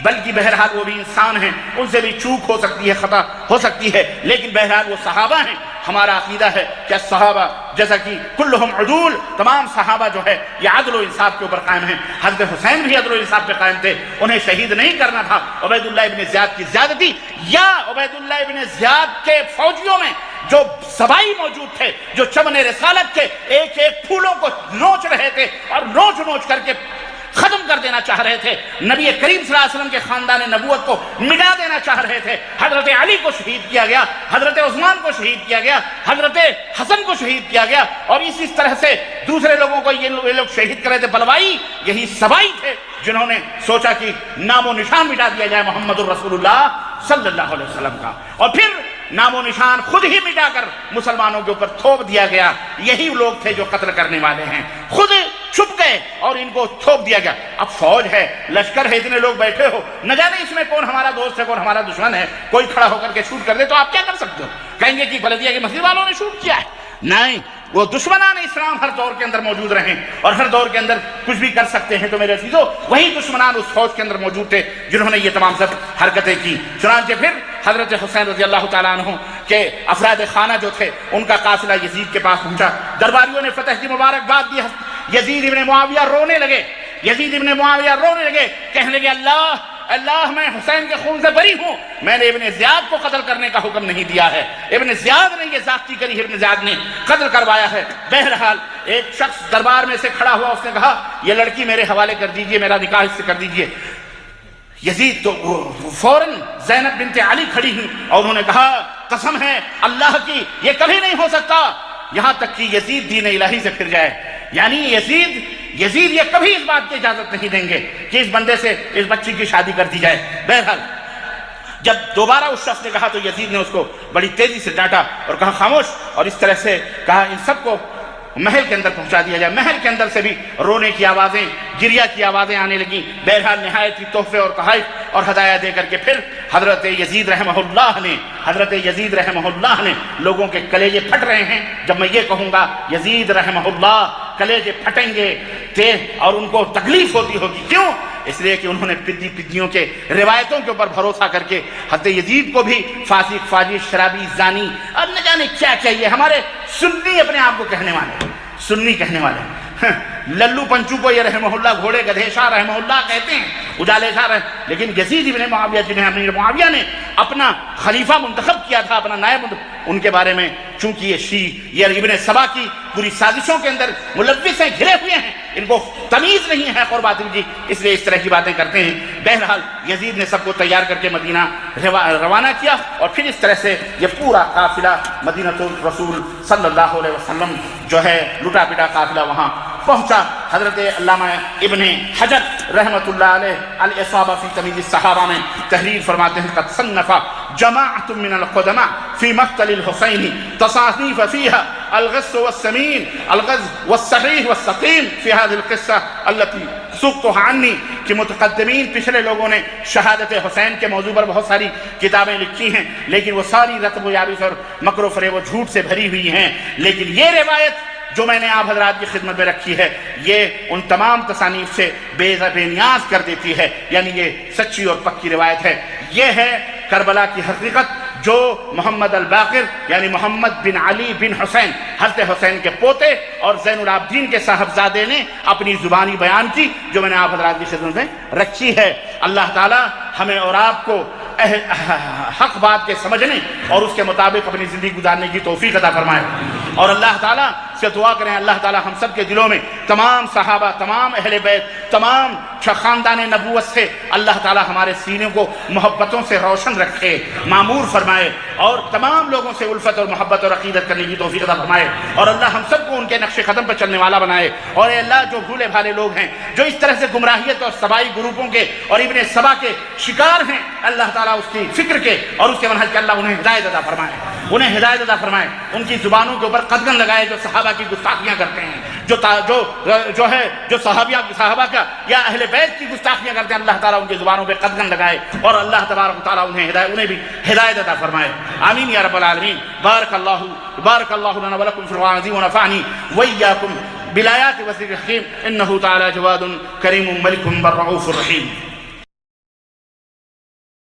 بلکہ بہرحال وہ بھی انسان ہیں, ان سے بھی چوک ہو سکتی ہے, خطا ہو سکتی ہے, لیکن بہرحال وہ صحابہ ہیں. ہمارا عقیدہ ہے کہ صحابہ جیسا کہ کلہم عدول, تمام صحابہ جو ہے یہ عدل و انصاف کے اوپر قائم ہیں. حضرت حسین بھی عدل و انصاف پہ قائم تھے, انہیں شہید نہیں کرنا تھا. عبید اللہ ابن زیاد کی زیادتی یا عبید اللہ ابن زیاد کے فوجیوں میں جو سبائی موجود تھے, جو چمن رسالت کے ایک ایک پھولوں کو نوچ رہے تھے اور نوچ کر کے ختم کر دینا چاہ رہے تھے, نبی کریم صلی اللہ علیہ وسلم کے خاندان نبوت کو مٹا دینا چاہ رہے تھے. حضرت علی کو شہید کیا گیا, حضرت عثمان کو شہید کیا گیا, حضرت حسن کو شہید کیا گیا, اور اسی طرح سے دوسرے لوگوں کو یہ لوگ شہید کر رہے تھے. بلوائی یہی سبائی تھے جنہوں نے سوچا کہ نام و نشان مٹا دیا جائے محمد الرسول اللہ صلی اللہ علیہ وسلم کا, اور پھر نام و نشان خود ہی مٹا کر مسلمانوں کے اوپر تھوپ دیا گیا. یہی لوگ تھے جو قتل کرنے والے ہیں, خود چھپ گئے اور ان کو تھوپ دیا گیا. اب فوج ہے, لشکر ہے, اتنے لوگ بیٹھے ہو, نہ جانے اس میں کون ہمارا دوست ہے کون ہمارا دشمن ہے. کوئی کھڑا ہو کر کے شوٹ کر دے تو آپ کیا کر سکتے ہو؟ کہیں گے کہ بلدیہ کی مسجد والوں نے شوٹ کیا ہے. نہیں, وہ دشمنان اسلام ہر دور کے اندر موجود رہیں اور ہر دور کے اندر کچھ بھی کر سکتے ہیں. تو میرے عزیزو, وہی دشمنان اس فوج کے اندر موجود تھے جنہوں نے یہ تمام سب حرکتیں کی. چنانچہ پھر حضرت حسین رضی اللہ تعالیٰ عنہ کے افراد خانہ جو تھے ان کا قافلہ یزید کے پاس پہنچا. درباریوں نے فتح کی مبارکباد دی. یزید ابن معاویہ رونے لگے, کہنے لگے اللہ میں حسین کے خون سے بری ہوں, میں نے ابن زیاد کو قتل کرنے کا حکم نہیں دیا ہے, ابن زیاد نے یہ ذاتی کری ہے, ابن زیاد نے قتل کروایا ہے. بہرحال ایک شخص دربار میں سے کھڑا ہوا, اس نے کہا یہ لڑکی میرے حوالے کر دیجئے, میرا نکاح اس سے کر دیجئے. یزید تو فوراً زینب بنت علی کھڑی ہوئی اور انہوں نے کہا قسم ہے اللہ کی یہ کبھی نہیں ہو سکتا, یہاں تک کہ یزید دین الہی سے پھر جائے. یعنی یزید یہ کبھی اس بات کی اجازت نہیں دیں گے کہ اس بندے سے اس بچی کی شادی کر دی جائے. بہرحال جب دوبارہ اس شخص نے کہا تو یزید نے اس کو بڑی تیزی سے ڈانٹا اور کہا خاموش, اور اس طرح سے کہا ان سب کو محل کے اندر پہنچا دیا جائے. محل کے اندر سے بھی رونے کی آوازیں, گریہ کی آوازیں آنے لگیں. بہرحال نہایت ہی تحفے اور تحائف اور ہدایہ دے کر کے پھر حضرت یزید رحمہ اللہ نے لوگوں کے کلیجے پھٹ رہے ہیں. جب میں یہ کہوں گا یزید رحمہ اللہ کلیجے پھٹیں گے اور ان کو تکلیف ہوتی ہوگی. کیوں؟ اس لیے کہ انہوں نے پدیوں کے روایتوں کے اوپر بھروسہ کر کے حضرت یزید کو بھی فاسق, فاجر, شرابی, زانی اور نہ جانے کیا یہ ہمارے سنی اپنے آپ کو کہنے والے للو پنچو کو یہ رحمہ اللہ گھوڑے گدھے شاہ رحمہ اللہ کہتے ہیں, اجالے شاہ لیکن یزید ابن معاویہ جنہیں امیر معاویہ نے اپنا خلیفہ منتخب کیا تھا, اپنا نائب, ان کے بارے میں چونکہ یہ ابن سبا کی پوری سازشوں کے اندر ملوث ہیں, گھرے ہوئے ہیں, ان کو تمیز نہیں ہے قربات جی, اس لیے اس طرح کی باتیں کرتے ہیں. بہرحال یزید نے سب کو تیار کر کے مدینہ روانہ کیا اور پھر اس طرح سے یہ پورا قافلہ مدینہ الرسول صلی اللہ علیہ وسلم جو ہے لٹا پٹا قافلہ وہاں پہنچا. حضرت علامہ ابن حجر رحمۃ اللہ علیہ الاصابہ فی تمیز الصحابہ میں تحریر فرماتے ہیں قد صنف جماعت من القدماء فی مقتل الحسین تصانیف فیہا الغث والسمین الغز والصحیح والسقیم فی هذه القصہ التي سقطها عنی, کہ متقدمین پچھلے لوگوں نے شہادت حسین کے موضوع پر بہت ساری کتابیں لکھی ہیں, لیکن وہ ساری رتب و یابس اور مکر و فریب و جھوٹ سے بھری ہوئی ہیں. لیکن یہ روایت جو میں نے آپ حضرات کی خدمت میں رکھی ہے یہ ان تمام تصانیف سے بے نیاز کر دیتی ہے. یعنی یہ سچی اور پکی روایت ہے. یہ ہے کربلا کی حقیقت جو محمد الباقر یعنی محمد بن علی بن حسین حضرت حسین کے پوتے اور زین العابدین کے صاحبزادے نے اپنی زبانی بیان کی, جو میں نے آپ حضرات کی خدمت میں رکھی ہے. اللہ تعالی ہمیں اور آپ کو حق بات کے سمجھنے اور اس کے مطابق اپنی زندگی گزارنے کی توفیق عطا فرمائے. اور اللہ تعالیٰ سے دعا کریں اللہ تعالیٰ ہم سب کے دلوں میں تمام صحابہ, تمام اہل بیت, تمام خاندان نبوت سے اللہ تعالیٰ ہمارے سینوں کو محبتوں سے روشن رکھے، معمور فرمائے، اور تمام لوگوں سے الفت اور محبت اور عقیدت کرنے کی توفیق عطا فرمائے، اور اللہ ہم سب کو ان کے نقش قدم پر چلنے والا بنائے۔ اور اے اللہ جو بھولے بھالے لوگ ہیں، جو اس طرح سے گمراہیت اور سبائی گروپوں کے اور ابن سبا کے شکار ہیں، اللہ تعالیٰ اس کی فکر کے اور اس کے منہج کے اللہ انہیں ہدایت عطا فرمائے، انہیں ہدایت عطا فرمائے، ان کی زبانوں کے اوپر قدغن لگائے جو صحابہ کی گستاخیاں کرتے ہیں، جو صحابہ کا یا اہل بیت کی گستاخیاں کرتے ہیں، اللہ تعالیٰ ان کی زبانوں پہ قدغن لگائے، اور اللہ تبارک و تعالیٰ انہیں بھی ہدایت عطا فرمائے، آمین یا رب العالمین۔ بارک اللہ لنا ولکم فی القرآن العظیم ونفعنی وإیاکم بالآیات والذکر الحکیم، انہ تعالی جواد کریم ملک بر رؤوف رحیم۔